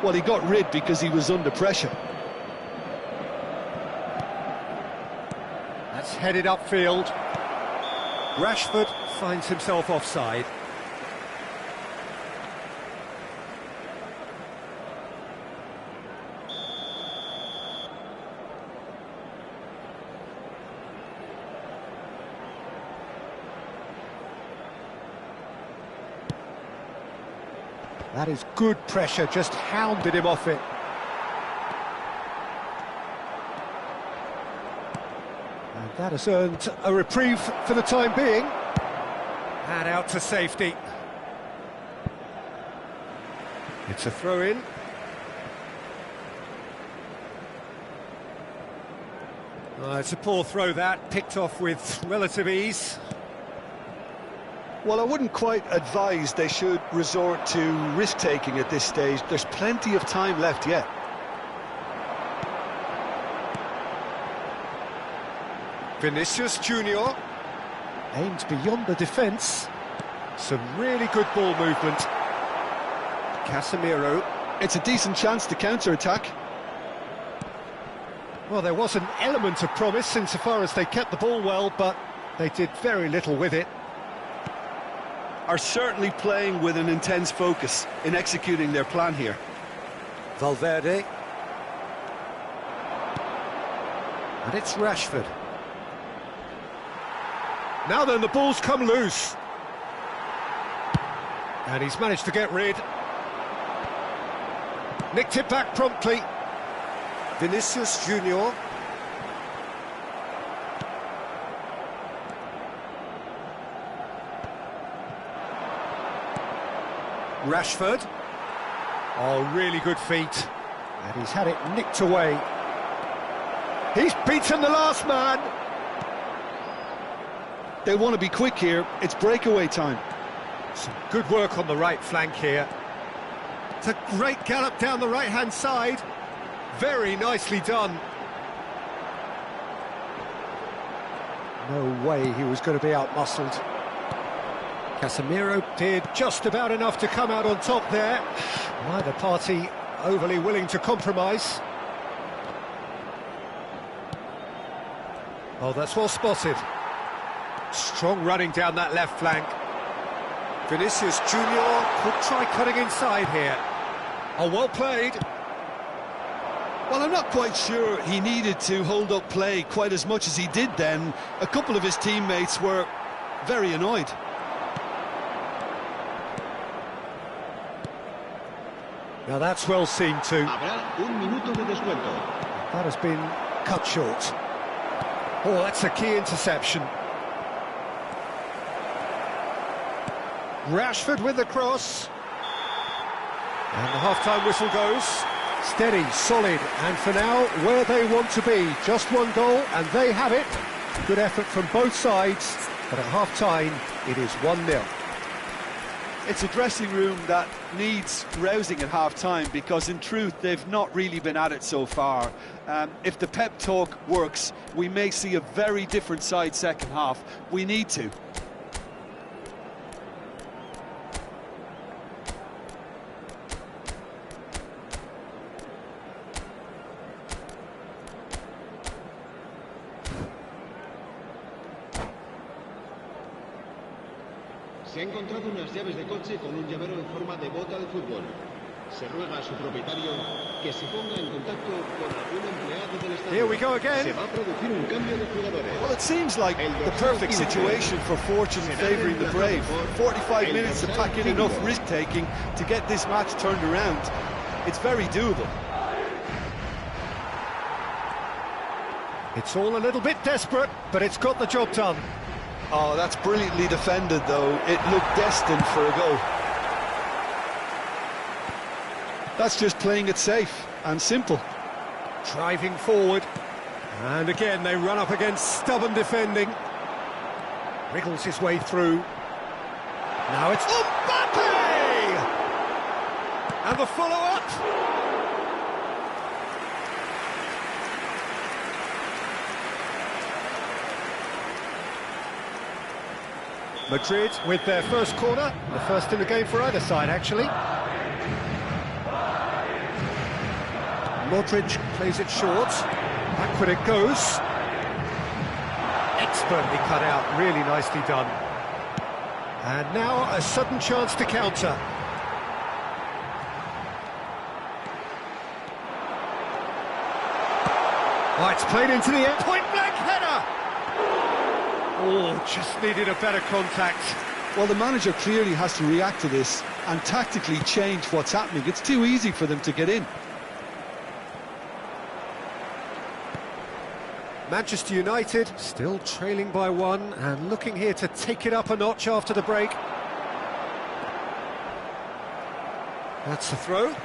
Well, he got rid because he was under pressure. That's headed upfield. Rashford finds himself offside. That is good pressure, just hounded him off it. And that has earned a reprieve for the time being. And out to safety. It's a throw-in. It's a poor throw that, picked off with relative ease. Well, I wouldn't quite advise they should resort to risk-taking at this stage. There's plenty of time left yet. Vinicius Junior aimed beyond the defence. Some really good ball movement. Casemiro. It's a decent chance to counter-attack. Well, there was an element of promise insofar as they kept the ball well, but they did very little with it. Are certainly playing with an intense focus in executing their plan here. Valverde. And it's Rashford. Now then, the ball's come loose. And he's managed to get rid. Nicked it back promptly. Vinicius Junior Rashford. Oh, really good feet. And he's had it nicked away. He's beaten the last man. They want to be quick here. It's breakaway time. Some good work on the right flank here. It's a great gallop down the right-hand side. Very nicely done. No way he was going to be out-muscled. Casemiro did just about enough to come out on top there. Neither party overly willing to compromise. Oh, that's well spotted. Strong running down that left flank. Vinicius Junior could try cutting inside here. Oh, well played. Well, I'm not quite sure he needed to hold up play quite as much as he did then. A couple of his teammates were very annoyed. Now that's well seen too. Habrá un minuto de descuento. That has been cut short. Oh, that's a key interception. Rashford with the cross. And the half-time whistle goes. Steady, solid, and for now, where they want to be. Just one goal, and they have it. Good effort from both sides, but at half-time, it is 1-0. It's a dressing room that needs rousing at half-time because, in truth, they've not really been at it so far. If the pep talk works, we may see a very different side second half. We need to. Se ha encontrado unas llaves de coche con un llavero en forma de bota de fútbol. Se ruega a su propietario que se ponga en contacto con algún empleado del estadio. Here we go again. Se va a producir un cambio de jugadores. Well, it seems like the perfect situation for fortune favouring the brave. 45 minutes to pack in enough risk-taking to get this match turned around. It's very doable. It's all a little bit desperate, but it's got the job done. Oh, that's brilliantly defended, though. It looked destined for a goal. That's just playing it safe and simple. Driving forward. And again, they run up against stubborn defending. Wriggles his way through. Now it's Mbappe! And the follow-up. Madrid with their first corner, the first in the game for either side, actually. Modric plays it short, backward it goes. Expertly cut out, really nicely done. And now a sudden chance to counter. Oh, it's played into the air, point-blank header! Oh, just needed a better contact. Well, the manager clearly has to react to this and tactically change what's happening. It's too easy for them to get in. Manchester United still trailing by one and looking here to take it up a notch after the break. That's the throw.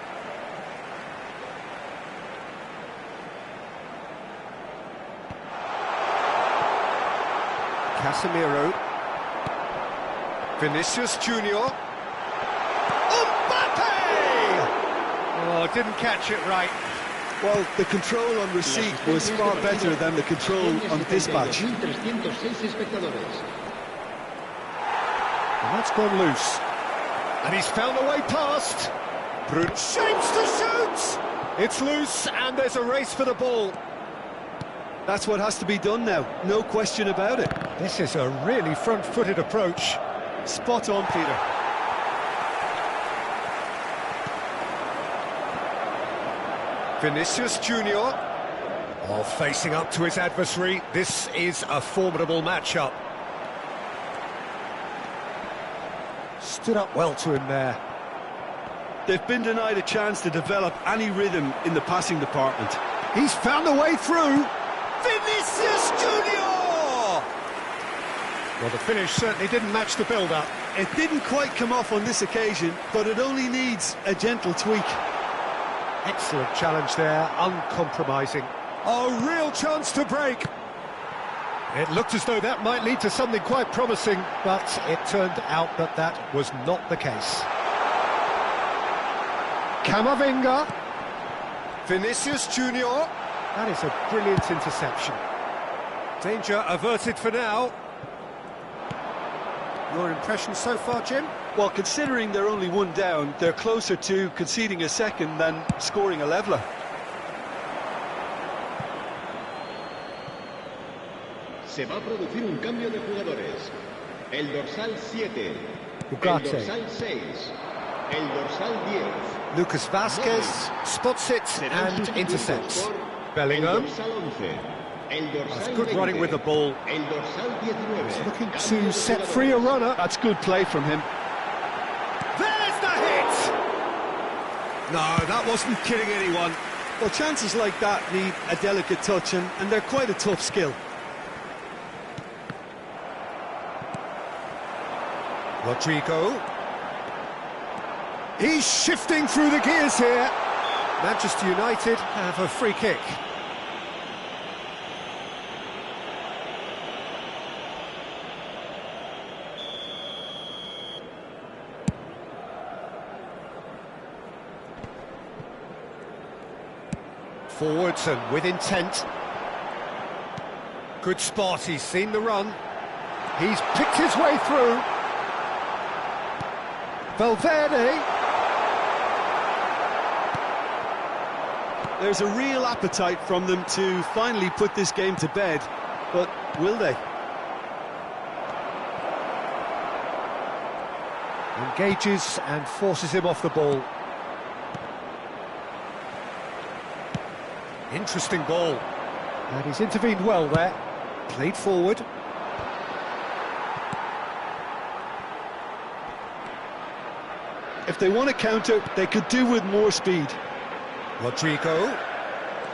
Casemiro. Vinicius Junior. Mbappe! Oh, didn't catch it right. Well, the control on receipt was far better than the control on dispatch. And that's gone loose. And he's found a way past. Brun shapes to shoot! It's loose and there's a race for the ball. That's what has to be done now, no question about it. This is a really front-footed approach. Spot on, Peter. Vinicius Junior. Oh, facing up to his adversary. This is a formidable matchup. Stood up well to him there. They've been denied a chance to develop any rhythm in the passing department. He's found a way through. Vinicius Junior! Well, the finish certainly didn't match the build-up. It didn't quite come off on this occasion, but it only needs a gentle tweak. Excellent challenge there, uncompromising. A real chance to break. It looked as though that might lead to something quite promising, but it turned out that that was not the case. Camavinga. Vinicius Junior. That is a brilliant interception. Danger averted for now. Your impression so far, Jim? Well, considering they're only one down, they're closer to conceding a second than scoring a leveller. Se va a producir un cambio de jugadores. El dorsal 7, Ugarte. el dorsal 6, el dorsal 10. Lucas Vasquez spots it Serán and sustituidos intercepts. por Bellingham. El dorsal 11, el dorsal That's good 20, running with the ball. El dorsal 19. Looking Cambio to de set jugadores. free a runner. That's good play from him. There's the hit! No, that wasn't kidding anyone. Well, chances like that need a delicate touch, and they're quite a tough skill. Rodrigo. He's shifting through the gears here. Manchester United have a free kick. Forwards and with intent. Good spot, he's seen the run. He's picked his way through. Valverde. There's a real appetite from them to finally put this game to bed, but will they? Engages and forces him off the ball. Interesting ball. And he's intervened well there. Played forward. If they want to counter, they could do with more speed. Rodrigo.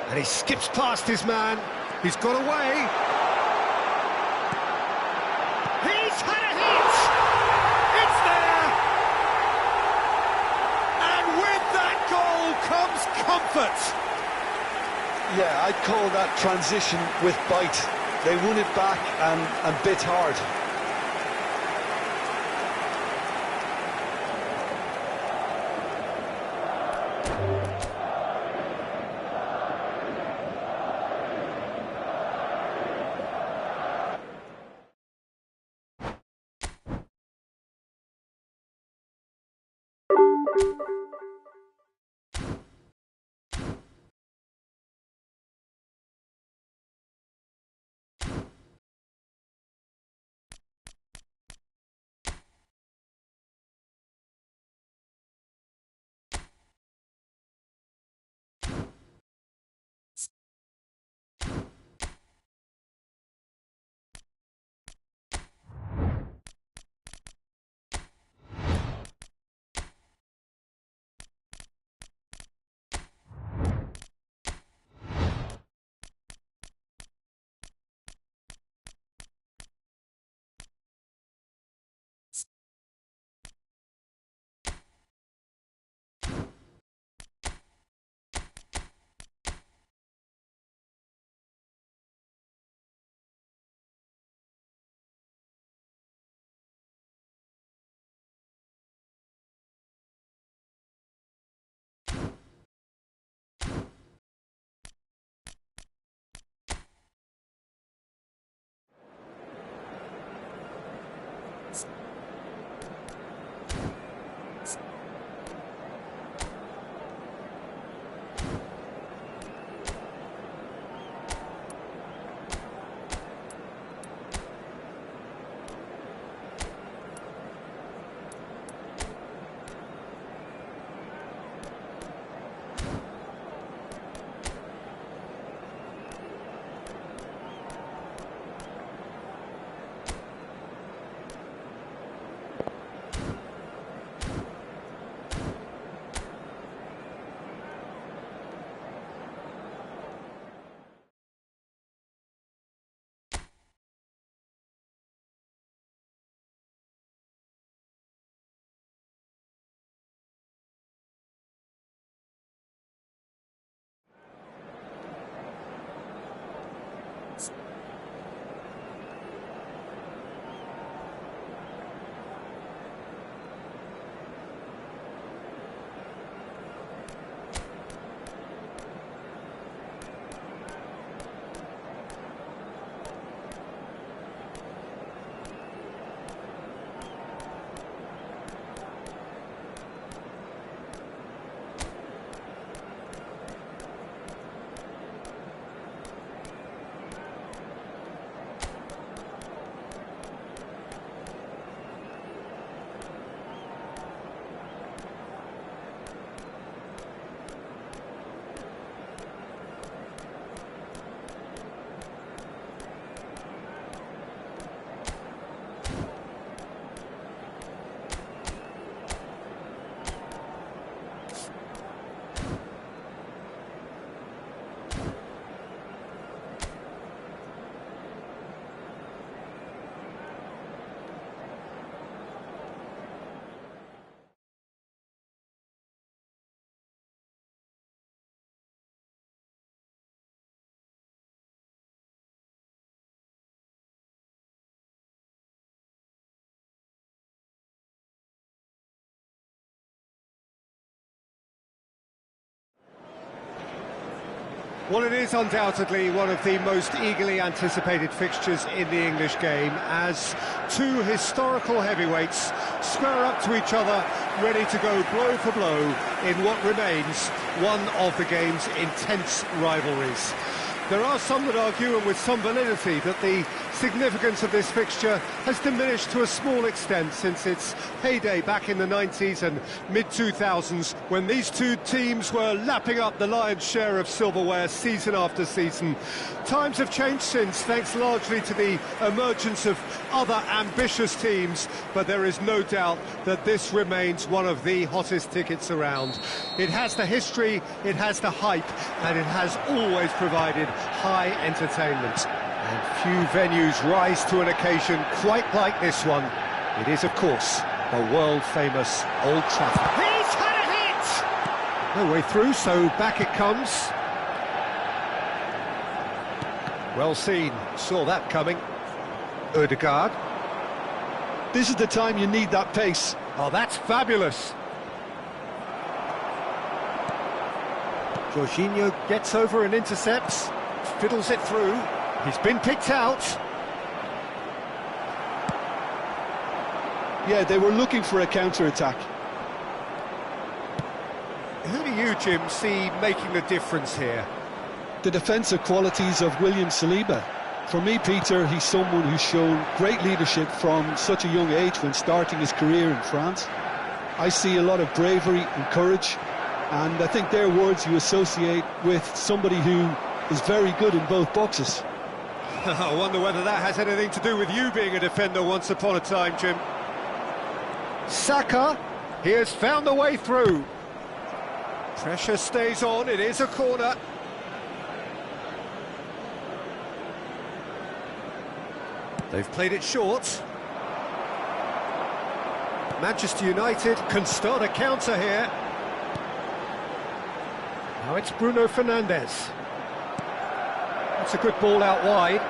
And he skips past his man. He's got away. He's had a hit! It's there! And with that goal comes comfort. Yeah, I'd call that transition with bite. They won it back and bit hard. Well, it is undoubtedly one of the most eagerly anticipated fixtures in the English game, as two historical heavyweights square up to each other, ready to go blow for blow in what remains one of the game's intense rivalries. There are some that argue, and with some validity, that the significance of this fixture has diminished to a small extent since its heyday back in the 90s and mid-2000s, when these two teams were lapping up the lion's share of silverware season after season. Times have changed since, thanks largely to the emergence of other ambitious teams, but there is no doubt that this remains one of the hottest tickets around. It has the history, it has the hype, and it has always provided high entertainment. And few venues rise to an occasion quite like this one. It is, of course, the world-famous Old Trafford. He's had a hit! No way through, so back it comes. Well seen, saw that coming. Ødegaard. This is the time you need that pace. Oh, that's fabulous. Jorginho gets over and intercepts, fiddles it through. He's been picked out. Yeah, they were looking for a counter-attack. Who do you, Jim, see making the difference here? The defensive qualities of William Saliba. For me, Peter, he's someone who's shown great leadership from such a young age when starting his career in France. I see a lot of bravery and courage, and I think they're words you associate with somebody who is very good in both boxes. I wonder whether that has anything to do with you being a defender once upon a time, Jim. Saka, he has found the way through. Pressure stays on, it is a corner. They've played it short. Manchester United can start a counter here. Now it's Bruno Fernandes. That's a good ball out wide.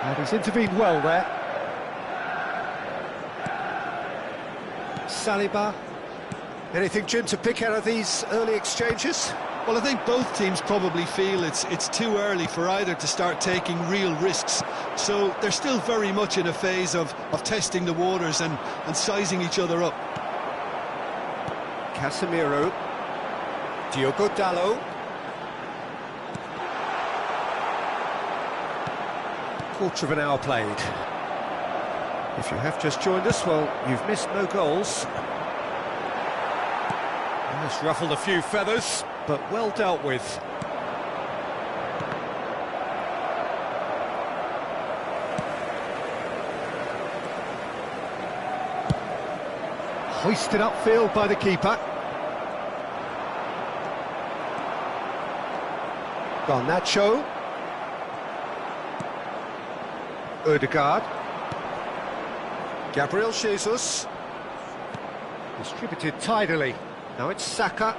And he's intervened well there. Saliba. Anything, Jim, to pick out of these early exchanges? Well, I think both teams probably feel it's too early for either to start taking real risks. So they're still very much in a phase of testing the waters and sizing each other up. Casemiro. Diogo Dalot. Quarter of an hour played. If you have just joined us, well, you've missed no goals. That's ruffled a few feathers, but well dealt with. Hoisted upfield by the keeper. Garnacho. Ødegaard. Gabriel Jesus. Distributed tidily. Now it's Saka.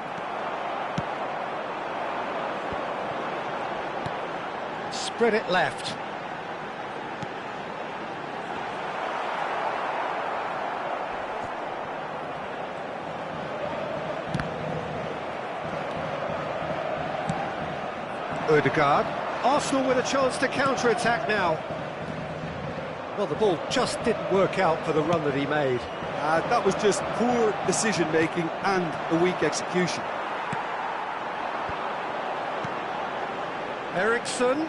Spread it left. Ødegaard. Arsenal with a chance to counter-attack now. Well, the ball just didn't work out for the run that he made. That was just poor decision-making and a weak execution. Eriksson.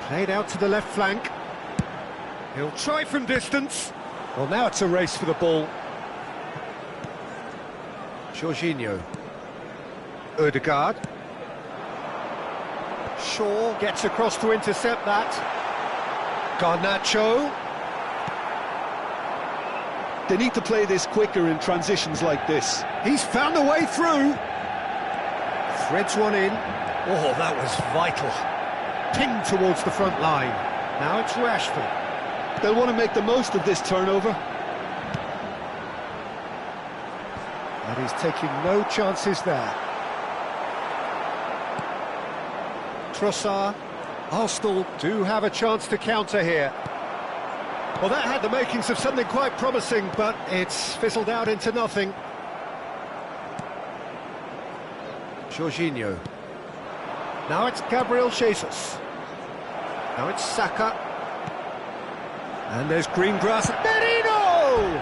Played out to the left flank. He'll try from distance. Well, now it's a race for the ball. Jorginho. Ødegaard. Shaw gets across to intercept that. Garnacho. They need to play this quicker in transitions like this. He's found a way through. Threads one in. Oh, that was vital. Pinged towards the front line. Now it's Rashford. They'll want to make the most of this turnover. And he's taking no chances there. Trossard. Arsenal do have a chance to counter here. Well, that had the makings of something quite promising, but it's fizzled out into nothing. Jorginho. Now it's Gabriel Jesus. Now it's Saka. And there's Greengrass. Merino!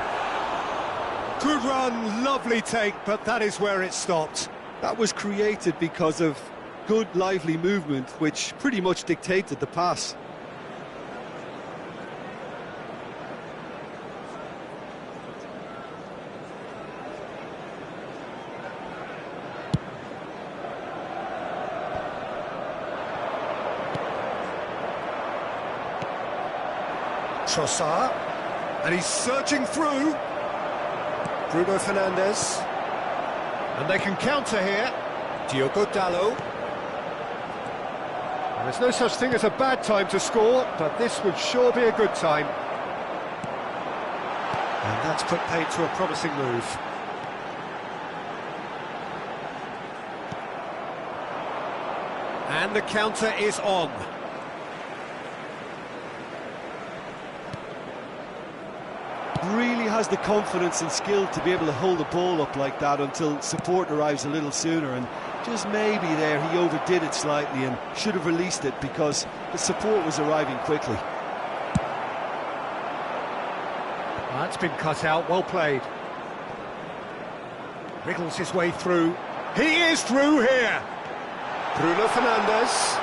Good run, lovely take, but that is where it stopped. That was created because of good, lively movement, which pretty much dictated the pass. Trossard, and he's searching through. Bruno Fernandes, and they can counter here. Diogo Dalot. And there's no such thing as a bad time to score, but this would sure be a good time. And that's put paid to a promising move. And the counter is on. Really has the confidence and skill to be able to hold the ball up like that until support arrives a little sooner, and just maybe there he overdid it slightly and should have released it because the support was arriving quickly. That's been cut out, well played. Wriggles his way through. He is through here. Bruno Fernandes.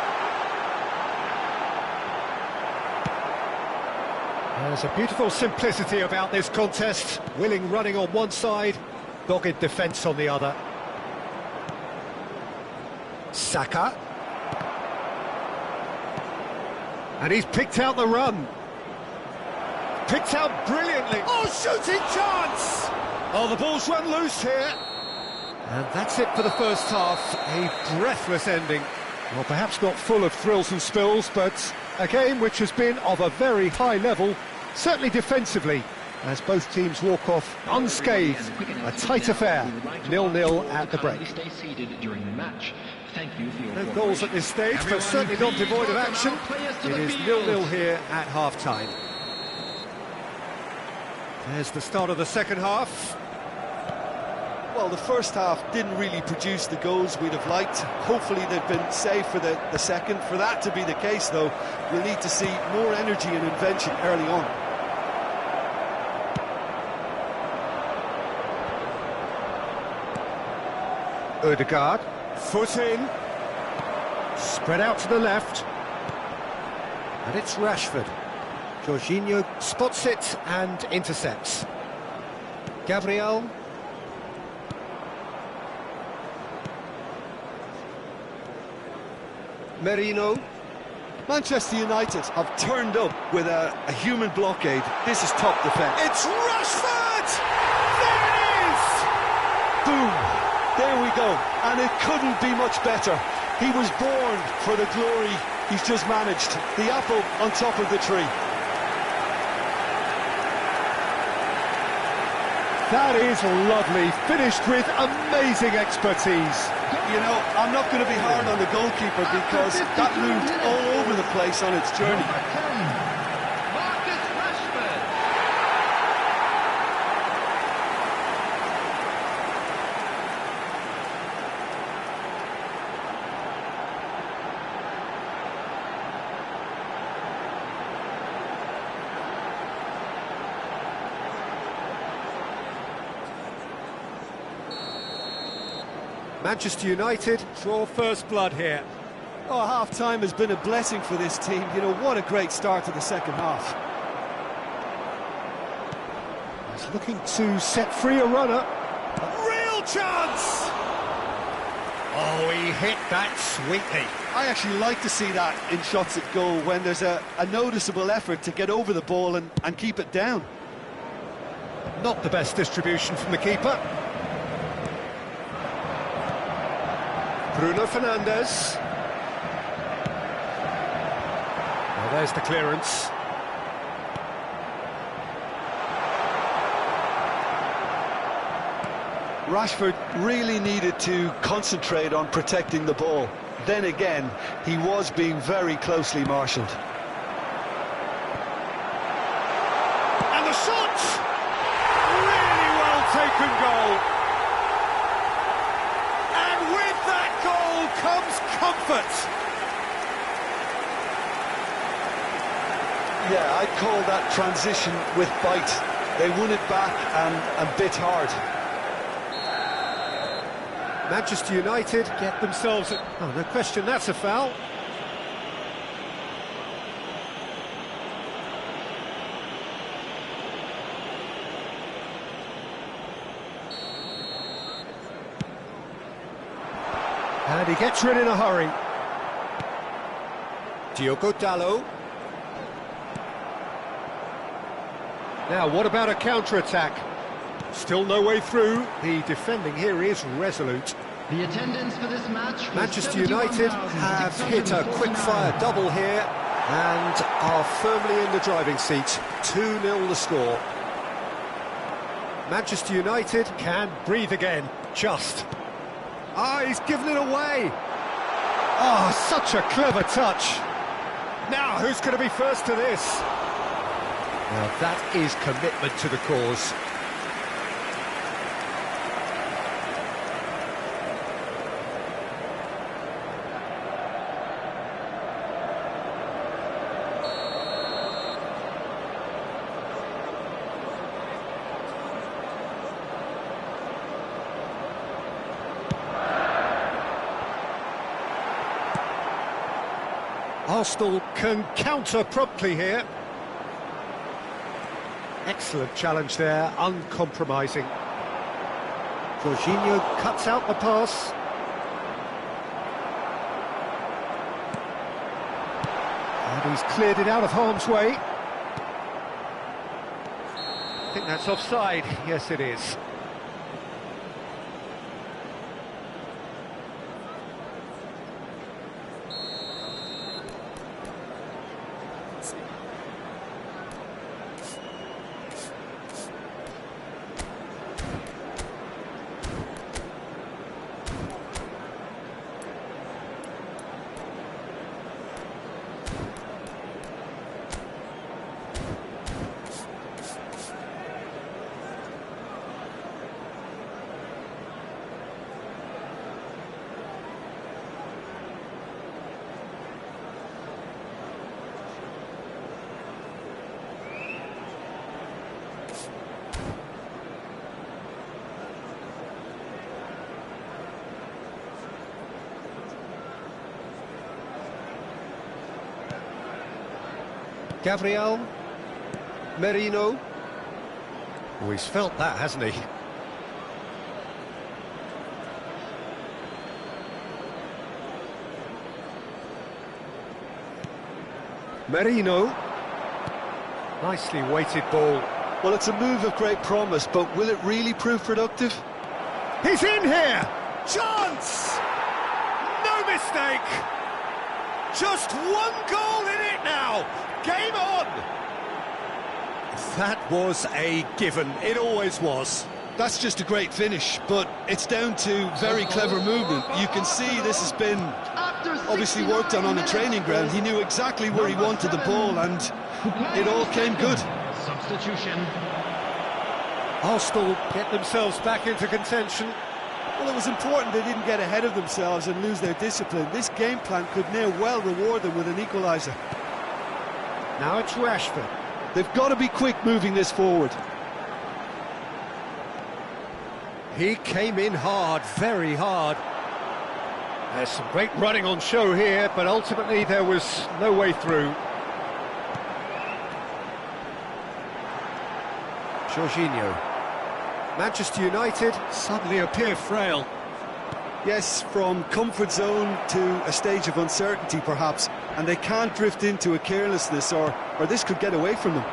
There's a beautiful simplicity about this contest. Willing running on one side, dogged defence on the other. Saka. And he's picked out the run. Picked out brilliantly. Oh, shooting chance! Oh, the ball's run loose here. And that's it for the first half. A breathless ending. Well, perhaps not full of thrills and spills, but a game which has been of a very high level, certainly defensively, as both teams walk off unscathed. A tight affair, 0-0 at the break. No goals at this stage, but certainly not devoid of action. It is 0-0 here at half-time. There's the start of the second half. Well, the first half didn't really produce the goals we'd have liked. Hopefully they've been saved for the second. For that to be the case, though, we'll need to see more energy and invention early on. Ødegaard, foot in, spread out to the left, and it's Rashford. Jorginho spots it and intercepts. Gabriel. Merino. Manchester United have turned up with a human blockade. This is top defence. It's Rashford! There it is! Boom! There we go. And it couldn't be much better. He was born for the glory he's just managed. The apple on top of the tree. That is lovely, finished with amazing expertise. You know, I'm not going to be hard on the goalkeeper because that moved all over the place on its journey. Manchester United draw first blood here. Oh, half-time has been a blessing for this team. You know, what a great start to the second half. He's looking to set free a runner. Real chance! Oh, he hit that sweetly. I actually like to see that in shots at goal when there's a noticeable effort to get over the ball and keep it down. Not the best distribution from the keeper. Bruno Fernandes. Well, there's the clearance. Rashford really needed to concentrate on protecting the ball. Then again, he was being very closely marshalled. And the shot! Really well taken goal. And with that effort! Yeah, I'd call that transition with bite. They won it back and bit hard. Manchester United get themselves... Oh, no question, that's a foul. And he gets rid in a hurry. Diogo Dalot. Now, what about a counter-attack? Still no way through. The defending here is resolute. The attendance for this match was Manchester United have hit a quick-fire double here and are firmly in the driving seat. 2-0 the score. Manchester United can breathe again, just. Ah, he's given it away. Ah, such a clever touch. Now, who's going to be first to this? Now, that is commitment to the cause. Arsenal can counter promptly here. Excellent challenge there, uncompromising. Jorginho cuts out the pass. And he's cleared it out of harm's way. I think that's offside. Yes, it is. Gabriel, Merino. Oh, he's felt that, hasn't he? Merino. Nicely weighted ball. Well, it's a move of great promise, but will it really prove productive? He's in here! Chance! No mistake! Just one goal in it now! Game on! That was a given. It always was. That's just a great finish, but it's down to very clever movement. You can see this has been obviously worked on a training ground. He knew exactly where he wanted the ball, and it all came good. Substitution. Arsenal get themselves back into contention. Well, it was important they didn't get ahead of themselves and lose their discipline. This game plan could now well reward them with an equaliser. Now it's Rashford. They've got to be quick moving this forward. He came in hard, very hard. There's some great running on show here, but ultimately there was no way through. Jorginho. Manchester United suddenly appear frail. Yes, from comfort zone to a stage of uncertainty perhaps, and they can't drift into a carelessness or this could get away from them.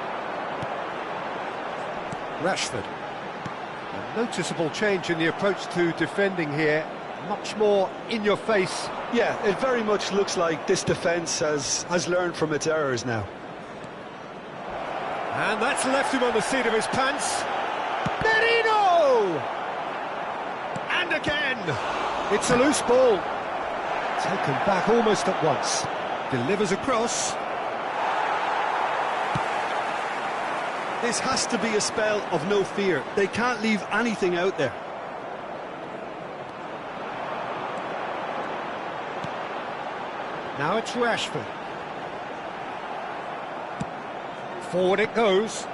Rashford. A noticeable change in the approach to defending here. Much more in your face. Yeah, it very much looks like this defence has learned from its errors now. And that's left him on the seat of his pants. Merino! And again! It's a loose ball. Taken back almost at once. Delivers across. This has to be a spell of no fear. They can't leave anything out there. Now it's Rashford. Forward it goes.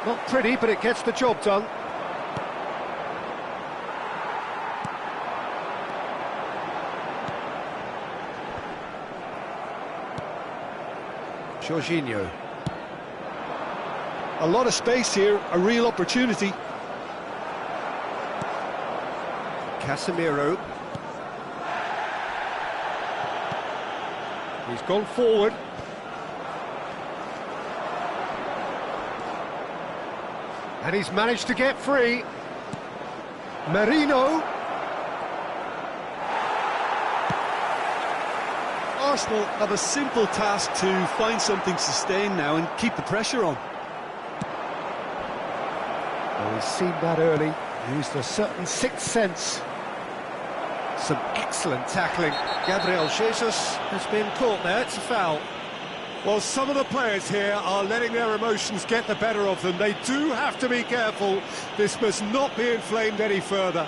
Not pretty, but it gets the job done. Jorginho. A lot of space here, a real opportunity. Casemiro. He's gone forward. And he's managed to get free. Merino. Arsenal have a simple task to find something sustained now and keep the pressure on. Well, he's seen that early, used a certain sixth sense. Some excellent tackling. Gabriel Jesus has been caught there, it's a foul. Well, some of the players here are letting their emotions get the better of them. They do have to be careful. This must not be inflamed any further.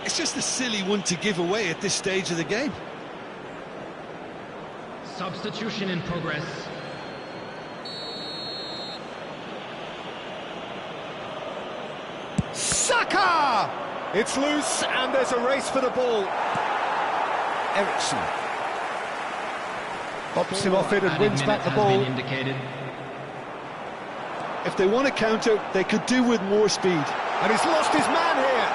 It's just a silly one to give away at this stage of the game. Substitution in progress. Saka! It's loose and there's a race for the ball. Ericsson pops him off it and wins back the ball. If they want to counter, they could do with more speed. And he's lost his man here.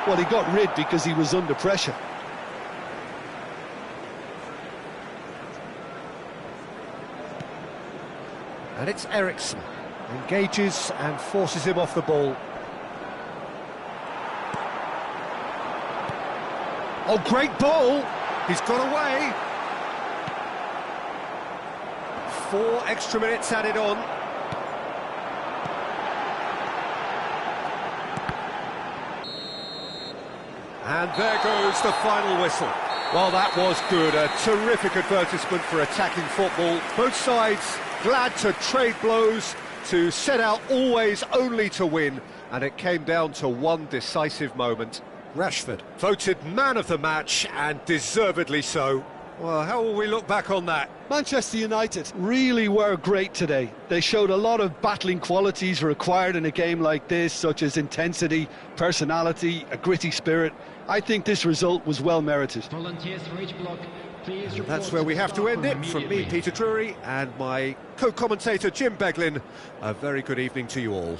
Well, he got rid because he was under pressure. And it's Ericsson. Engages and forces him off the ball. Oh, great ball! He's got away. 4 extra minutes added on. And there goes the final whistle. Well, that was good. A terrific advertisement for attacking football. Both sides glad to trade blows, to set out always only to win, and it came down to one decisive moment. Rashford voted man of the match, and deservedly so. Well, how will we look back on that? Manchester United really were great today. They showed a lot of battling qualities required in a game like this, such as intensity, personality, a gritty spirit. I think this result was well merited. Volunteers for each block. Please report. That's where we have to end it. From me, immediately. Peter Drury, and my co-commentator, Jim Beglin. A very good evening to you all.